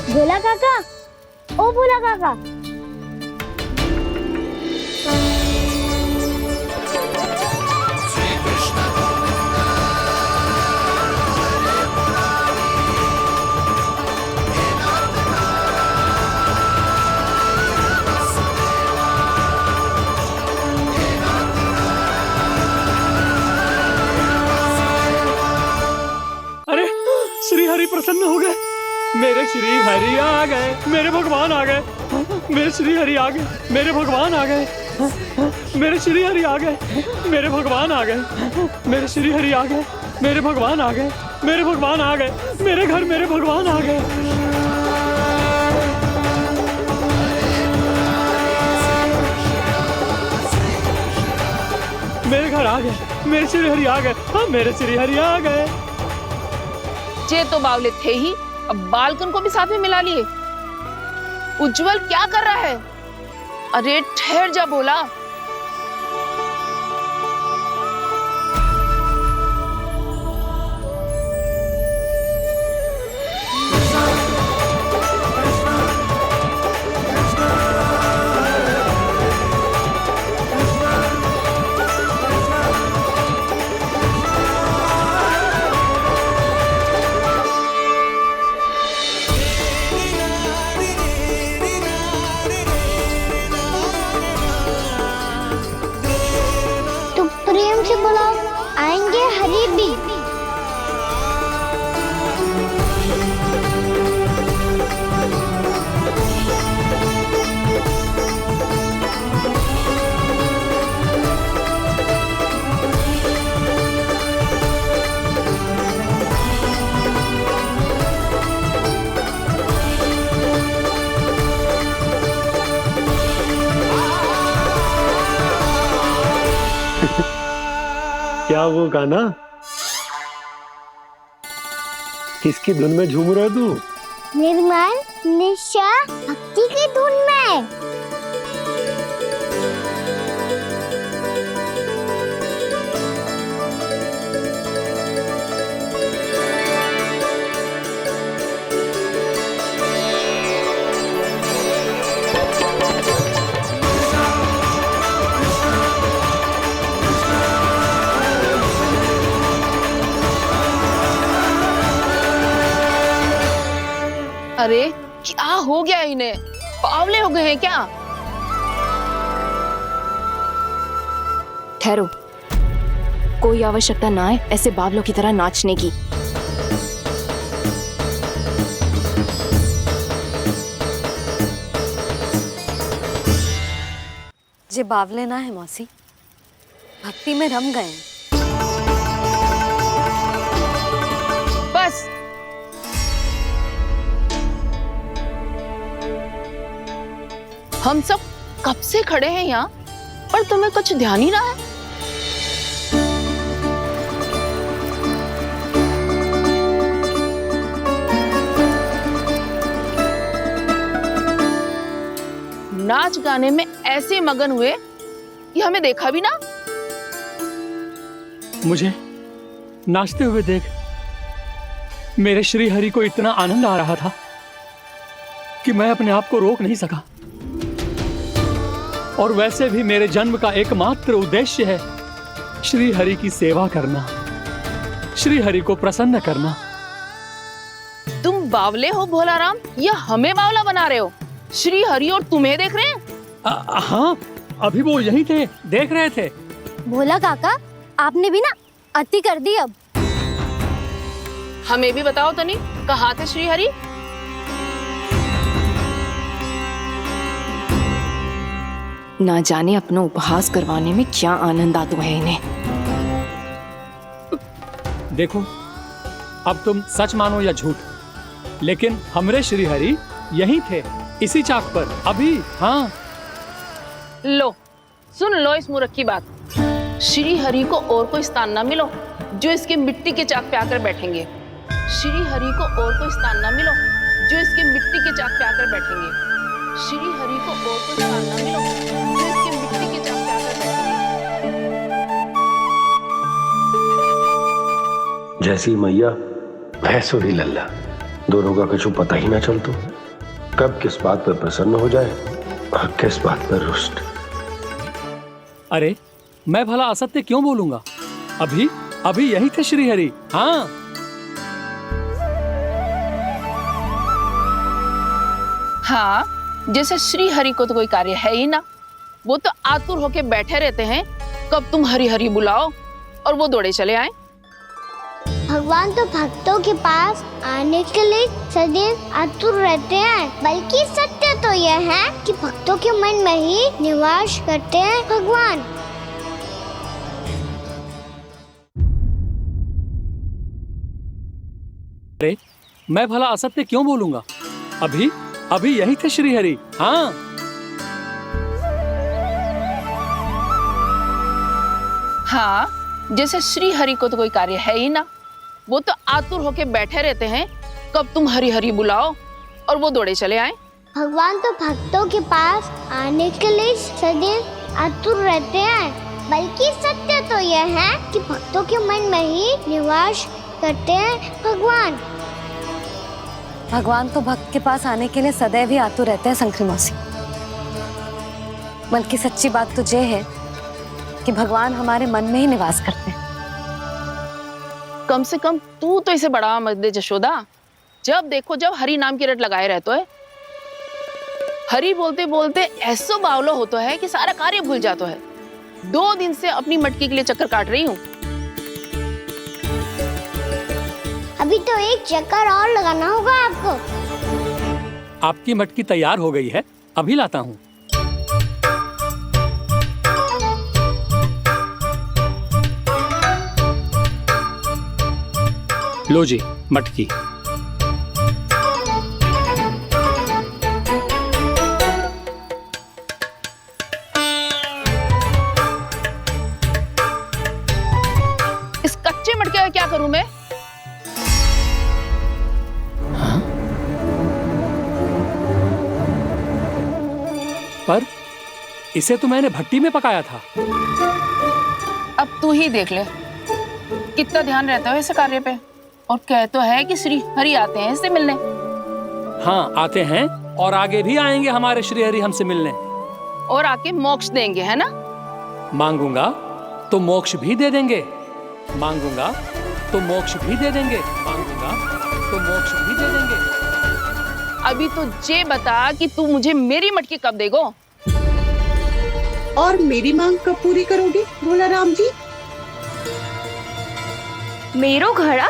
भोला काका, ओ भोला काका। अरे श्री हरि प्रसन्न हो गए। मेरे श्री हरि आ गए, मेरे भगवान आ गए। मेरे श्री हरि आ गए, मेरे भगवान आ गए। मेरे श्री हरि आ गए, मेरे भगवान आ गए। मेरे श्री हरि आ गए, मेरे भगवान आ गए। मेरे भगवान आ गए, मेरे घर मेरे भगवान आ गए। मेरे घर आ गए, मेरे श्री हरि आ गए। हाँ मेरे श्री हरि आ गए। जे तो बावले थे ही, अब बालकन को भी साथ में मिला लिए। उज्जवल क्या कर रहा है? अरे ठहर जा भोला। प्रेम से बुलाओ, आएंगे हरि भी। क्या वो गाना? किसकी धुन में झूम रहा तू? निर्मल निशा भक्ति की धुन में। अरे क्या हो गया इन्हें? बावले हो गए हैं क्या? ठहरो, कोई आवश्यकता ना है ऐसे बावलों की तरह नाचने की। जे बावले ना है मौसी, भक्ति में रम गए। बस हम सब कब से खड़े हैं यहाँ, पर तुम्हें कुछ ध्यान ही ना है। नाच गाने में ऐसे मगन हुए कि हमें देखा भी ना। मुझे नाचते हुए देख मेरे श्री हरि को इतना आनंद आ रहा था कि मैं अपने आप को रोक नहीं सका। और वैसे भी मेरे जन्म का एकमात्र उद्देश्य है श्री हरि की सेवा करना, श्री हरि को प्रसन्न करना। तुम बावले हो भोलाराम, या हमें बावला बना रहे हो? श्री हरि और तुम्हें देख रहे हैं? हाँ, अभी वो यहीं थे, देख रहे थे। भोला काका, आपने भी ना अति कर दी अब। हमें भी बताओ तनी, कहाँ थे श्री हरि? ना जाने अपना उपहास करवाने में क्या आनंद आता है इन्हें। देखो, अब तुम सच मानो या झूठ, लेकिन हमरे श्री हरि यहीं थे, इसी चाक पर अभी। हाँ, लो सुन लो इस मूर्ख की बात। श्री हरि को और कोई स्थान ना मिलो जो इसके मिट्टी के चाक पे आकर बैठेंगे। श्री हरि को और कोई स्थान ना मिलो जो इसके मिट्टी के चाक पे आकर बैठेंगे। श्री हरि को और कोई स्थान ना मिलो जो इसके मिट्टी के चाक पे आकर बैठेंगे। जैसी मैया भैंसो ही लल्ला, दोनों का कुछ पता ही ना चलतो, कब किस बात पर प्रसन्न हो जाए और किस बात पर रुष्ट। अरे मैं भला असत्य क्यों बोलूंगा? अभी यही थे श्री हरि। हाँ, हाँ, जैसे श्री हरि को तो कोई कार्य है ही ना, वो तो आतुर होके बैठे रहते हैं कब तुम हरि हरि बुलाओ और वो दौड़े चले आए। भगवान तो भक्तों के पास आने के लिए सदैव आतुर रहते हैं, बल्कि सत्य तो यह है कि भक्तों के मन में ही निवास करते हैं भगवान। अरे मैं भला असत्य क्यों बोलूंगा? अभी यही थे श्री हरि। हाँ, हाँ, जैसे श्री हरि को तो कोई कार्य है ही ना, वो तो आतुर होके बैठे रहते हैं कब तुम हरि हरि बुलाओ और वो दौड़े चले आए। भगवान तो भक्तों के पास आने के लिए सदैव आतुर रहते हैं, बल्कि सत्य तो यह है कि भक्तों के मन में ही निवास करते हैं भगवान। भगवान तो भक्त के पास आने के लिए सदैव ही आतुर रहते हैं शंकरी मौसी। बल्कि सच्ची बात तो ये है कि भगवान हमारे मन में ही निवास करते हैं। कम से कम तू तो इसे बढ़ावा मत दे जशोदा। जब देखो जब हरि नाम की रट लगाए रहते है। हरि बोलते बोलते ऐसो बावलो होता है कि सारा कार्य भूल जाता है। 2 दिन से अपनी मटकी के लिए चक्कर काट रही हूँ। अभी तो एक चक्कर और लगाना होगा आपको। आपकी मटकी तैयार हो गई है, अभी लाता हूँ। लो जी मटकी। इस कच्चे मटके का क्या करूं मैं? पर इसे तो मैंने भट्टी में पकाया था। अब तू ही देख ले कितना ध्यान रहता है इस कार्य पे। और कह तो है कि श्री हरि आते हैं इससे मिलने। हाँ आते हैं और आगे भी आएंगे हमारे श्री हरि हमसे मिलने। और आके मोक्ष देंगे, है ना? मांगूंगा तो मोक्ष भी दे देंगे, मांगूंगा तो मोक्ष भी दे देंगे, मांगूंगा तो मोक्ष भी दे देंगे। अभी तो ये बता कि तू मुझे मेरी मटकी कब देगो? और मेरी मांग कब पूरी करोगी भोलाराम जी? मेरो घड़ा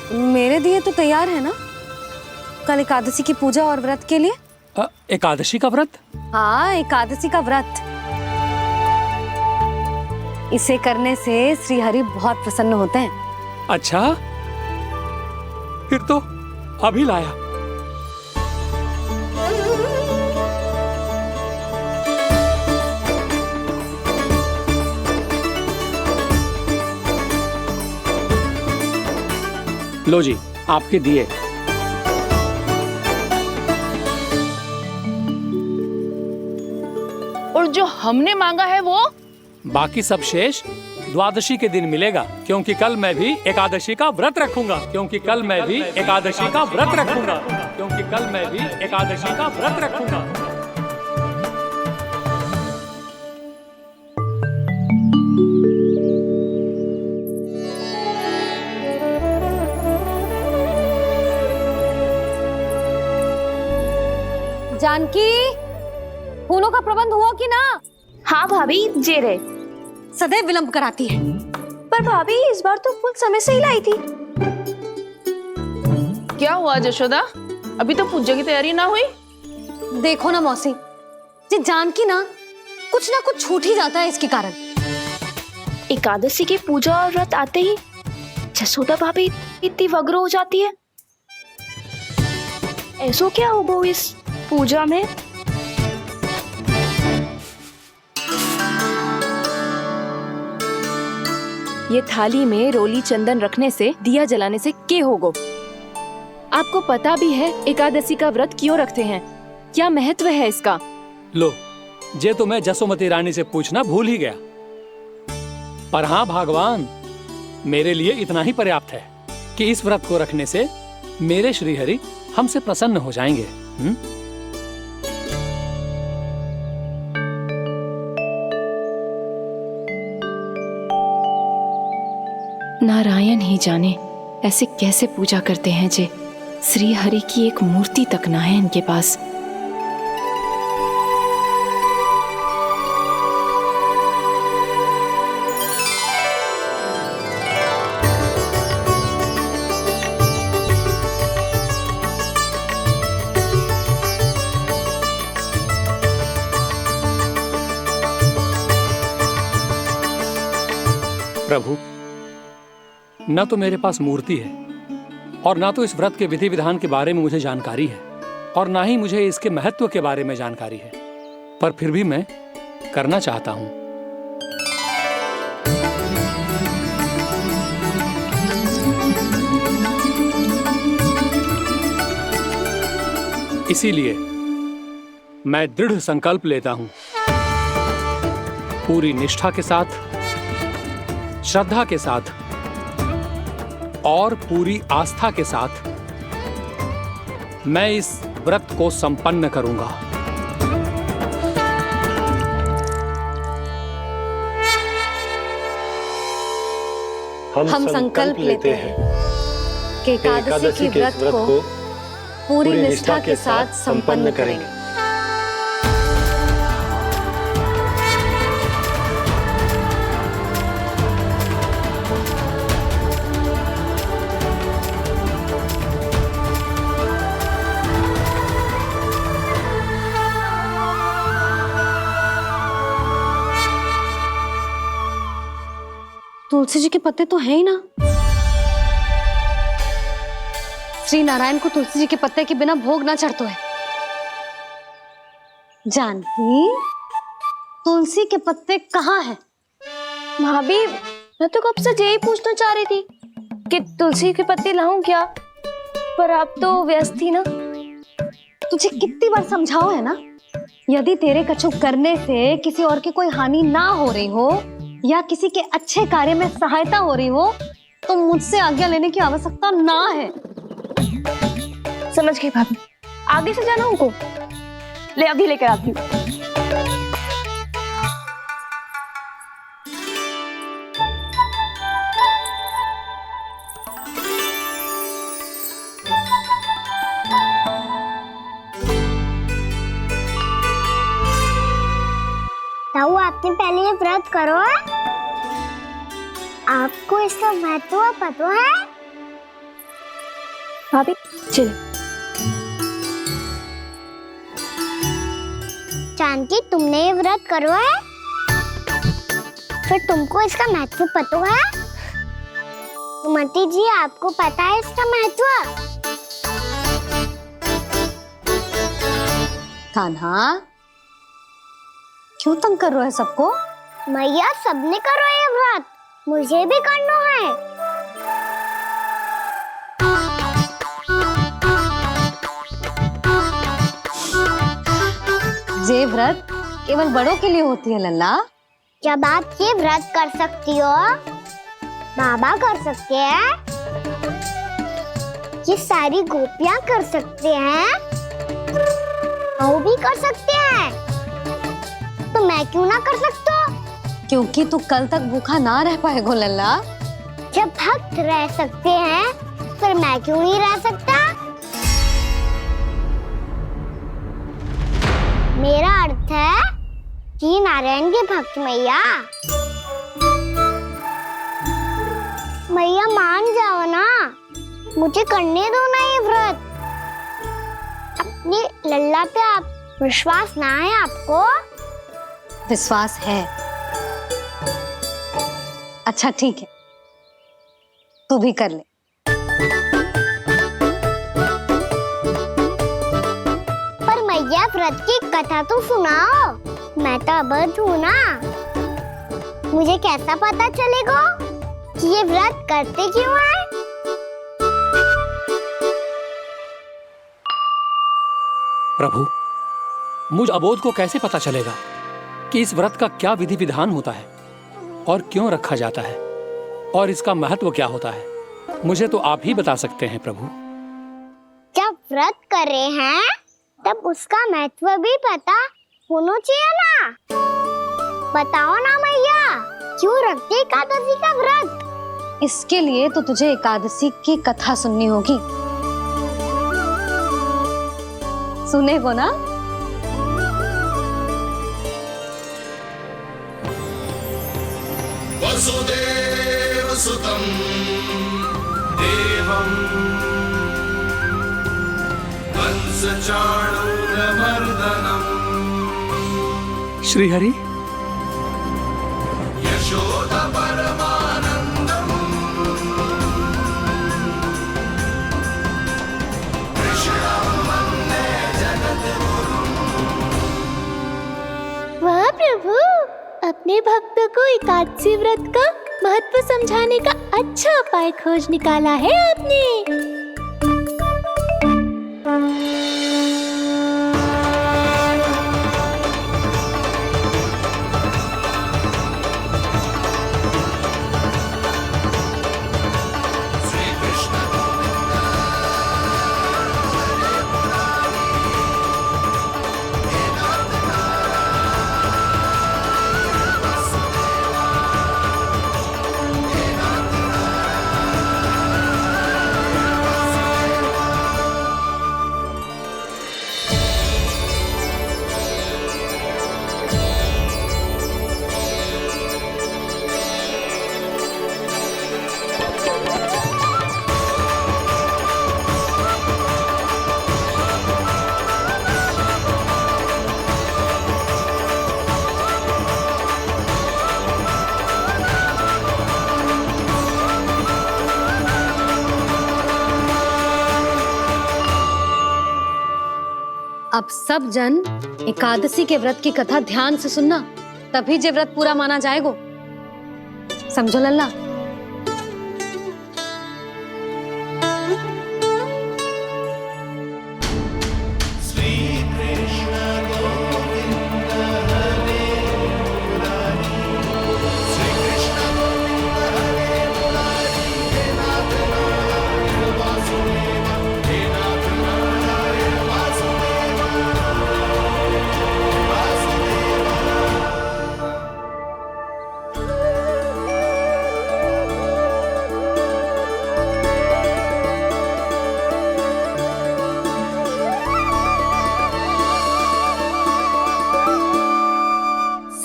मेरे दिए तो तैयार है ना, कल एकादशी की पूजा और व्रत के लिए। एकादशी का व्रत? हाँ, एकादशी का व्रत। इसे करने से श्री हरि बहुत प्रसन्न होते हैं। अच्छा, फिर तो अभी लाया। लो जी आपके दिए। और जो हमने मांगा है वो? बाकी सब शेष द्वादशी के दिन मिलेगा, क्योंकि कल मैं भी एकादशी का व्रत रखूंगा, क्योंकि कल मैं भी एकादशी का व्रत रखूंगा, क्योंकि कल मैं भी एकादशी का व्रत रखूंगा। जानकी, फूलों का प्रबंध हुआ कि ना? हाँ भाभी, जे रहे। सदैव विलंब कराती है। पर भाभी इस बार तो फूल समय से ही लाई थी। क्या हुआ जशोदा, अभी तो पूजा की तैयारी ना हुई? देखो ना मौसी, ये जानकी ना कुछ छूट ही जाता है इसके कारण। एकादशी की पूजा और व्रत आते ही जसोदा भाभी इतनी वग्र हो जाती है। ऐसो क्या हो गो इस पूजा में? ये थाली में रोली चंदन रखने से, दिया जलाने से के होगो? आपको पता भी है एकादशी का व्रत क्यों रखते हैं? क्या महत्व है इसका? लो, जे तो मैं जसोमती रानी से पूछना भूल ही गया। पर हाँ भगवान, मेरे लिए इतना ही पर्याप्त है कि इस व्रत को रखने से मेरे श्रीहरि हमसे प्रसन्न हो जाएंगे। नारायण ही जाने ऐसे कैसे पूजा करते हैं जे श्री हरि की एक मूर्ति तक ना है इनके पास। प्रभु, न तो मेरे पास मूर्ति है और ना तो इस व्रत के विधि विधान के बारे में मुझे जानकारी है और ना ही मुझे इसके महत्व के बारे में जानकारी है, पर फिर भी मैं करना चाहता हूं। इसीलिए मैं दृढ़ संकल्प लेता हूं, पूरी निष्ठा के साथ, श्रद्धा के साथ और पूरी आस्था के साथ मैं इस व्रत को संपन्न करूंगा। हम संकल्प लेते हैं कि एकादशी के व्रत को पूरी निष्ठा के साथ संपन्न करेंगे। तुलसी जी के पत्ते तो हैं ही ना। श्री नारायण को तुलसी जी के पत्ते के बिना भोग ना चढ़तो है। जानकी, तुलसी के पत्ते कहाँ हैं? भाभी, मैं तो कब से यही पूछना चाह रही थी कि तुलसी के पत्ते लाऊं क्या, पर आप तो व्यस्त थी ना। तुझे कितनी बार समझाओ है ना, यदि तेरे कछु करने से किसी और की कोई हानि ना हो रही हो या किसी के अच्छे कार्य में सहायता हो रही हो तो मुझसे आज्ञा लेने की आवश्यकता ना है। समझ गई भाभी, आगे से जाना उनको। ले अभी लेकर आती हूँ। ताऊ, आपने पहले ये व्रत करो है? आपको इसका महत्व पता है? भाभी चल। जानकी, तुमने ये व्रत करो है? फिर तुमको इसका महत्व पता है? सुमति जी, आपको पता है इसका महत्व? कान्हा, क्यों तंग कर रहे हो सबको? मैया, सबने करो ये व्रत, मुझे भी करना है। ये व्रत केवल बड़ों के लिए होती है लल्ला। जब आप ये व्रत कर सकती हो, बाबा कर सकते हैं, ये सारी गोपियां कर सकते हैं, वो भी कर सकते हैं, तो मैं क्यों ना कर सकता? क्योंकि तू कल तक भूखा ना रह पाएगा लल्ला। जब भक्त रह सकते हैं, फिर मैं क्यों नहीं रह सकता? मेरा अर्थ है कि नारायण के भक्त मैया, मैया मान जाओ ना, मुझे करने दो ना ये व्रत। अपनी लल्ला पे आप विश्वास ना है आपको? विश्वास है। अच्छा ठीक है, तू भी कर ले। पर मैया व्रत की कथा तो सुनाओ, मैं तो अबध हूँ ना, मुझे कैसा पता चलेगा कि ये व्रत करते क्यों हैं? प्रभु, मुझ अबोध को कैसे पता चलेगा कि इस व्रत का क्या विधि विधान होता है और क्यों रखा जाता है और इसका महत्व क्या होता है? मुझे तो आप ही बता सकते हैं प्रभु। जब व्रत कर रहे हैं तब उसका महत्व भी पता होना चाहिए ना। बताओ ना मैया, क्यों रखते एकादशी का व्रत? इसके लिए तो तुझे एकादशी की कथा सुननी होगी। सुनेगो ना? वसुदेव सुतं देवं कंसचाणूरमर्दनम् श्रीहरि, यशोदा परमानंदम् कृष्णं वन्दे जगद्गुरुम्। वाह प्रभु, अपने भक्तों को एकादशी व्रत का महत्व समझाने का अच्छा उपाय खोज निकाला है आपने। अब सब जन एकादशी के व्रत की कथा ध्यान से सुनना, तभी जे व्रत पूरा माना जाएगा। समझो लल्ला?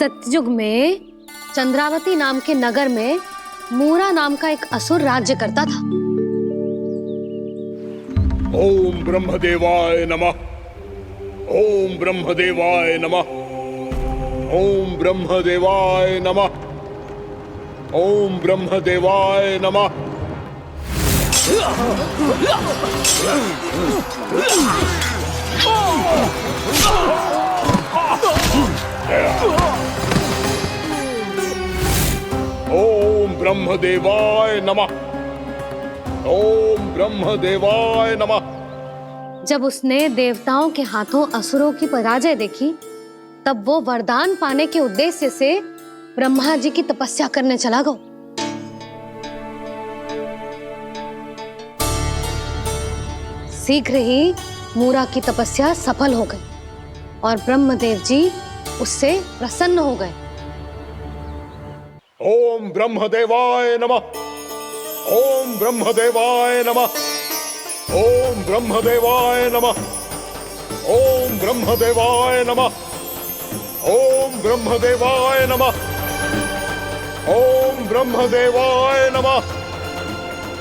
सतयुग में चंद्रावती नाम के नगर में मूरा नाम का एक असुर राज्य करता था। ओम ब्रह्मदेवाय नमः। ओम ब्रह्मदेवाय नमः। ओम ब्रह्मदेवाय नमः। ओम ब्रह्मदेवाय नमः। ओम ब्रह्मदेवाय नमः। ओम ब्रह्मदेवाय नमः। जब उसने देवताओं के हाथों असुरों की पराजय देखी, तब वो वरदान पाने के उद्देश्य से ब्रह्मा जी की तपस्या करने चला गो। शीघ्र ही मूरा की तपस्या सफल हो गई और ब्रह्मदेव जी उससे प्रसन्न हो गए। ओम ब्रह्मदेवाय नमः। ओम ब्रह्मदेवाय नमः। ओम ब्रह्मदेवाय नमः। ओम ब्रह्मदेवाय नमः। ओम ब्रह्मदेवाय नमः। ओम ब्रह्मदेवाय नमः।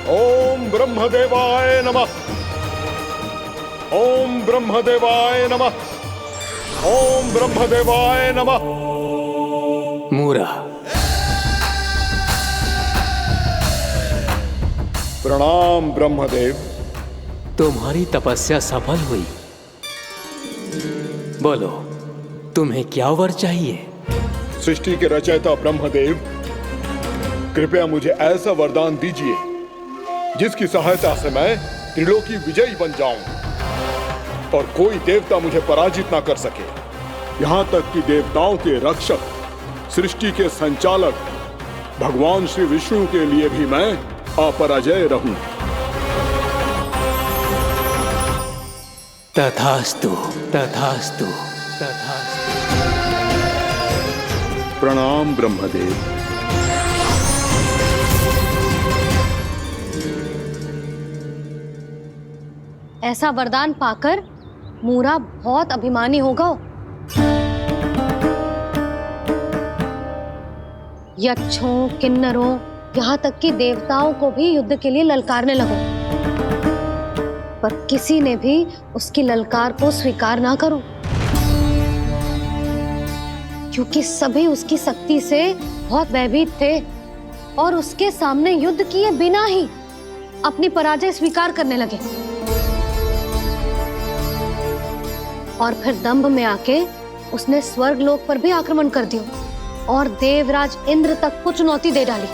ओम ब्रह्मदेवाय नमः। ओम ब्रह्मदेवाय नमः। ओम ब्रह्मदेवाय नमः। मूरा, प्रणाम ब्रह्मदेव। तुम्हारी तपस्या सफल हुई। बोलो, तुम्हें क्या वर चाहिए? सृष्टि के रचयिता ब्रह्मदेव, कृपया मुझे ऐसा वरदान दीजिए जिसकी सहायता से मैं त्रिलोकी विजयी बन जाऊं और कोई देवता मुझे पराजित ना कर सके। यहां तक कि देवताओं के रक्षक, सृष्टि के संचालक भगवान श्री विष्णु के लिए भी मैं अपराजय रहूं। तथास्तु, तथास्तु, तथास्तु। प्रणाम ब्रह्मदेव। ऐसा वरदान पाकर मूरा बहुत अभिमानी होगा। यक्षों, किन्नरों, यहाँ तक कि देवताओं को भी युद्ध के लिए ललकारने लगो, पर किसी ने भी उसकी ललकार को स्वीकार ना करो, क्योंकि सभी उसकी शक्ति से बहुत भयभीत थे और उसके सामने युद्ध किए बिना ही अपनी पराजय स्वीकार करने लगे और फिर दंभ में आके उसने स्वर्गलोक पर भी आक्रमण कर दिया और देवराज इंद्र तक को चुनौती दे डाली।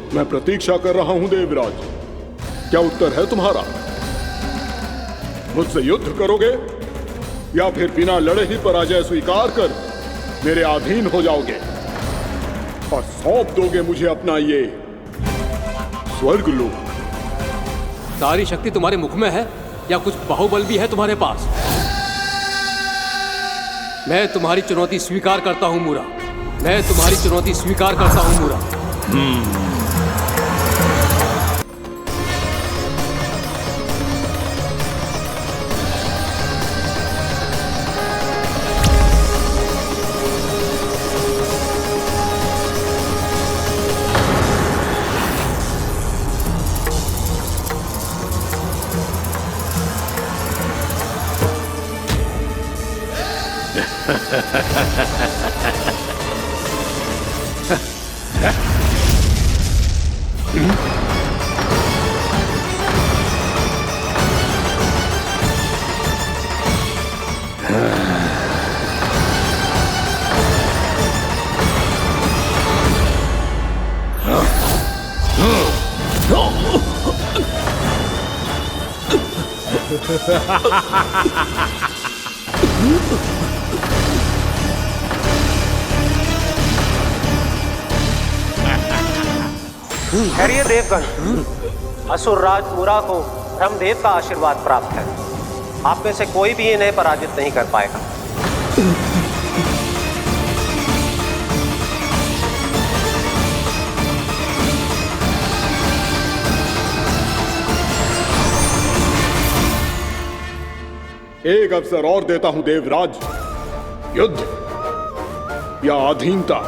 मैं प्रतीक्षा कर रहा हूं देवराज। क्या उत्तर है तुम्हारा? मुझसे युद्ध करोगे या फिर बिना लड़े ही पराजय स्वीकार कर मेरे अधीन हो जाओगे और सौंप दोगे मुझे अपना ये स्वर्गलोक? सारी शक्ति तुम्हारे मुख में है या कुछ बाहुबल भी है तुम्हारे पास? मैं तुम्हारी चुनौती स्वीकार करता हूं मूरा। मैं तुम्हारी चुनौती स्वीकार करता हूं मूरा। खैरिए देवगण, असुर राज मूरा को ब्रह्मदेव का आशीर्वाद प्राप्त है। आप में से कोई भी इन्हें पराजित नहीं कर पाएगा। एक अवसर और देता हूं देवराज। युद्ध या अधीनता,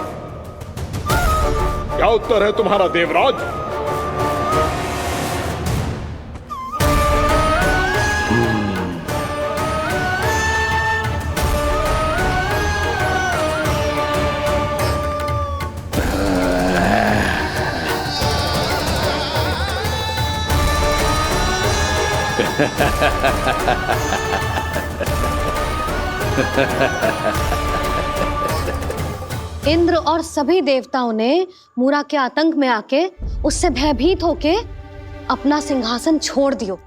क्या उत्तर है तुम्हारा देवराज? इंद्र और सभी देवताओं ने मूरा के आतंक में आके उससे भयभीत होके अपना सिंहासन छोड़ दियो।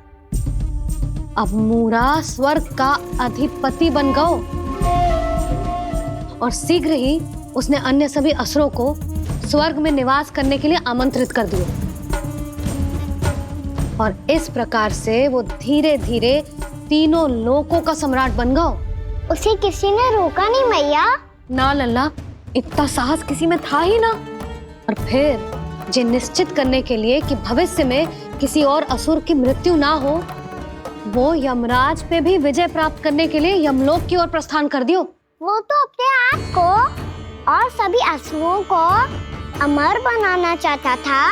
अब मूरा स्वर्ग का अधिपति बन गयो और शीघ्र ही उसने अन्य सभी असुरों को स्वर्ग में निवास करने के लिए आमंत्रित कर दिया। और इस प्रकार से वो धीरे धीरे तीनों लोकों का सम्राट बन गया। उसे किसी ने रोका नहीं मैया? ना लल्ला, इतना साहस किसी में था ही ना। और फिर ये निश्चित करने के लिए कि भविष्य में किसी और असुर की मृत्यु ना हो, वो यमराज पे भी विजय प्राप्त करने के लिए यमलोक की ओर प्रस्थान कर दियो। वो तो अपने आप को और सभी असुरों को अमर बनाना चाहता था।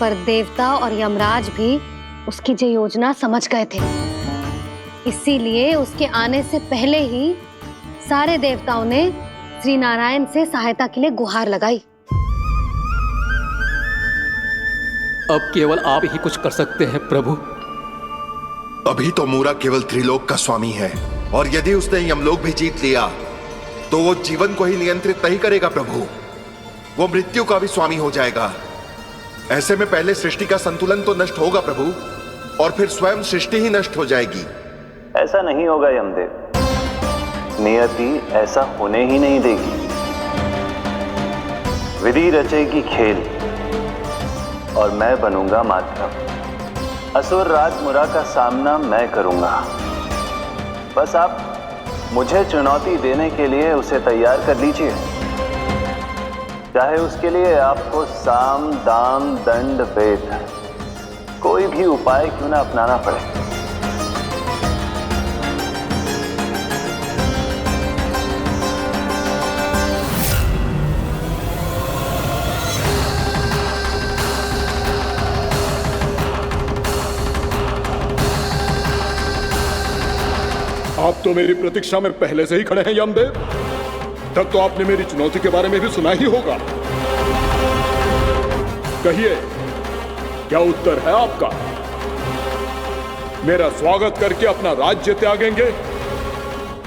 पर देवता और यमराज भी उसकी ये योजना समझ गए थे। इसीलिए उसके आने से पहले ही सारे देवताओं ने श्री नारायण से सहायता के लिए गुहार लगाई। अब केवल आप ही कुछ कर सकते हैं प्रभु। अभी तो मूरा केवल त्रिलोक का स्वामी है, और यदि उसने यमलोक भी जीत लिया तो वो जीवन को ही नियंत्रित नहीं करेगा प्रभु, वो मृत्यु का भी स्वामी हो जाएगा। ऐसे में पहले सृष्टि का संतुलन तो नष्ट होगा प्रभु, और फिर स्वयं सृष्टि ही नष्ट हो जाएगी। ऐसा नहीं होगा यमदेव, नियति ऐसा होने ही नहीं देगी। विधि रचेगी खेल और मैं बनूंगा माध्यम। असुर राज मुरा का सामना मैं करूंगा। बस आप मुझे चुनौती देने के लिए उसे तैयार कर लीजिए, चाहे उसके लिए आपको साम दाम दंड भेद कोई भी उपाय क्यों ना अपनाना पड़े। आप तो मेरी प्रतीक्षा में पहले से ही खड़े हैं यमदेव। तब तो आपने मेरी चुनौती के बारे में भी सुना ही होगा। कहिए, क्या उत्तर है आपका? मेरा स्वागत करके अपना राज्य त्यागेंगे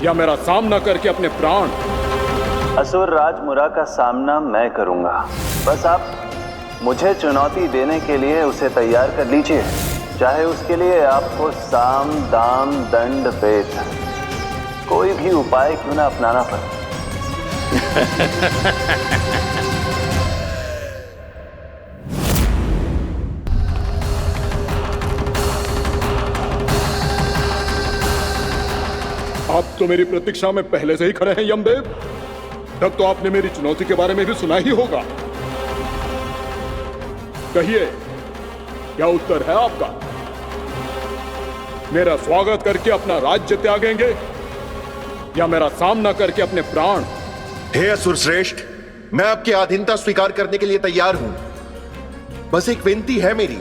या मेरा सामना करके अपने प्राण? असुर राज मुरा का सामना मैं करूंगा। बस आप मुझे चुनौती देने के लिए उसे तैयार कर लीजिए, चाहे उसके लिए आपको साम दाम दंड भेद कोई भी उपाय क्यों ना अपनाना पड़े। आप तो मेरी प्रतीक्षा में पहले से ही खड़े हैं यमदेव। तब तो आपने मेरी चुनौती के बारे में भी सुना ही होगा। कहिए, क्या उत्तर है आपका? मेरा स्वागत करके अपना राज्य त्यागेंगे या मेरा सामना करके अपने प्राण? हे असुर श्रेष्ठ, मैं आपकी अधीनता स्वीकार करने के लिए तैयार हूं। बस एक विनती है मेरी।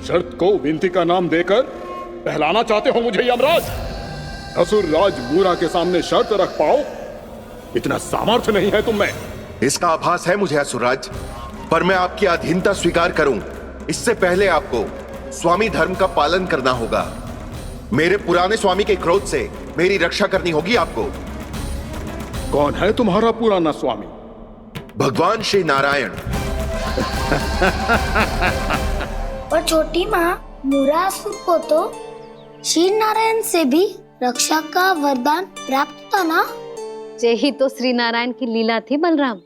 शर्त को विनती का नाम देकर पहलाना चाहते हो मुझे यमराज? असुर राज मूरा के सामने शर्त रख पाओ, इतना सामर्थ्य नहीं है तुम में। इसका आभास है मुझे असुरराज, पर मैं आपकी अधीनता स्वीकार करूं इससे पहले आपको स्वामी धर्म का पालन करना होगा। मेरे पुराने स्वामी के क्रोध से मेरी रक्षा करनी होगी आपको। कौन है तुम्हारा पुराना स्वामी? भगवान श्री नारायण। और छोटी माँ, मूरासुर को तो श्री नारायण से भी रक्षा का वरदान प्राप्त था ना? यही तो श्री नारायण की लीला थी बलराम।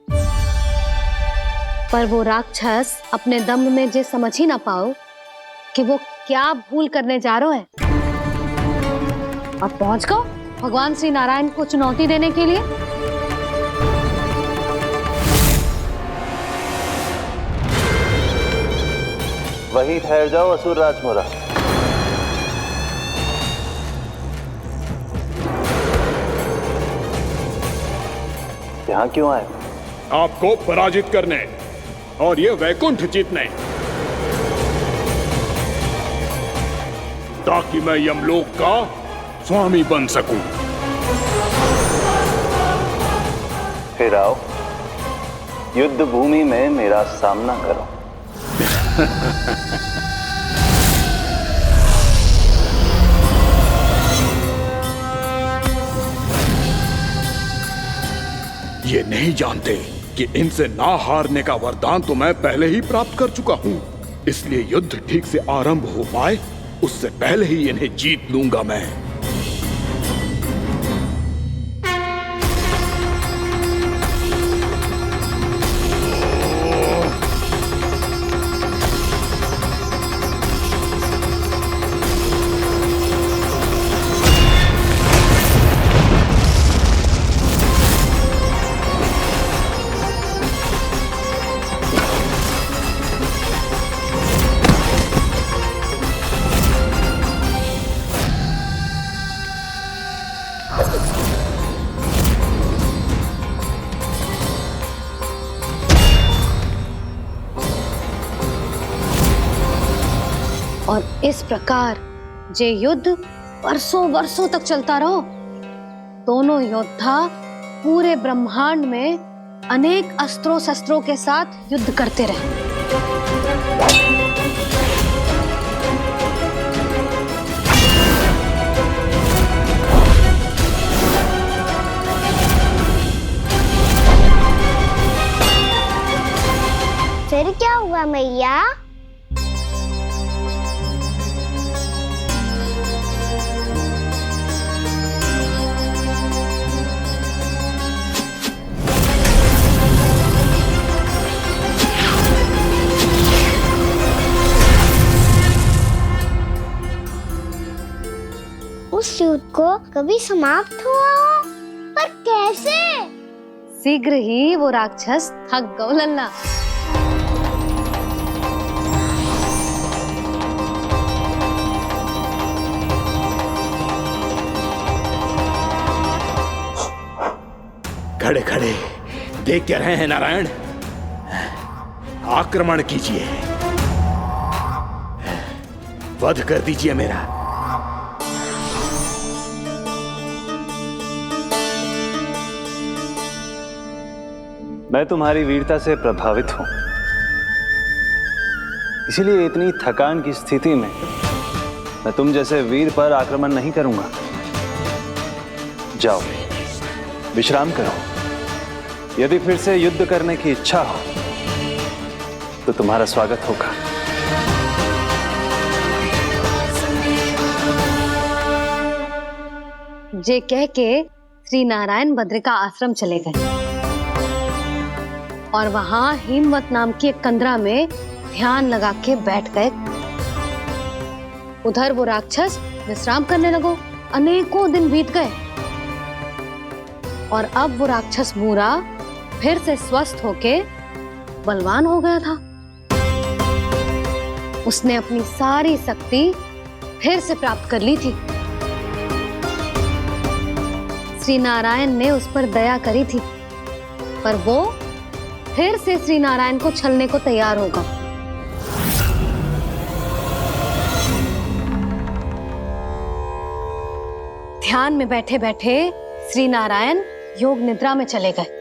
पर वो राक्षस अपने दम में जे समझ ही ना पाओ कि वो क्या भूल करने जा रहा है, और पहुंच गो भगवान श्री नारायण को चुनौती देने के लिए। वहीं ठहर जाओ असुर राज मुरा। यहाँ क्यों आए? आपको पराजित करने और ये वैकुंठ जीतने, ताकि मैं यमलोक का स्वामी बन सकूं। फिर आओ, युद्ध भूमि में मेरा सामना करो। ये नहीं जानते कि इनसे ना हारने का वरदान तो मैं पहले ही प्राप्त कर चुका हूँ। इसलिए युद्ध ठीक से आरंभ हो पाए उससे पहले ही इन्हें जीत लूंगा मैं। और इस प्रकार ये युद्ध वर्षों वर्षों तक चलता रहो। दोनों योद्धा पूरे ब्रह्मांड में अनेक अस्त्रों शस्त्रों के साथ युद्ध करते रहे। फिर क्या हुआ मैया? उस युद्ध को कभी समाप्त हुआ हो, पर कैसे? शीघ्र ही वो राक्षस थक गौ लल्ला। खड़े खड़े देख क्या रहे हैं नारायण? आक्रमण कीजिए, वध कर दीजिए मेरा। मैं तुम्हारी वीरता से प्रभावित हूं, इसीलिए इतनी थकान की स्थिति में मैं तुम जैसे वीर पर आक्रमण नहीं करूंगा। जाओ विश्राम करो। यदि फिर से युद्ध करने की इच्छा हो तो तुम्हारा स्वागत होगा। जे कह के श्री नारायण बद्रिका आश्रम चले गए और वहां हिमवत नाम की एक कंदरा में ध्यान लगा के बैठ गए। उधर वो राक्षस विश्राम करने लगो। अनेकों दिन बीत गए और अब वो राक्षस मूरा फिर से स्वस्थ होके बलवान हो गया था। उसने अपनी सारी शक्ति फिर से प्राप्त कर ली थी। श्री नारायण ने उस पर दया करी थी, पर वो फिर से श्री नारायण को छलने को तैयार होगा। ध्यान में बैठे बैठे श्री नारायण योग निद्रा में चले गए।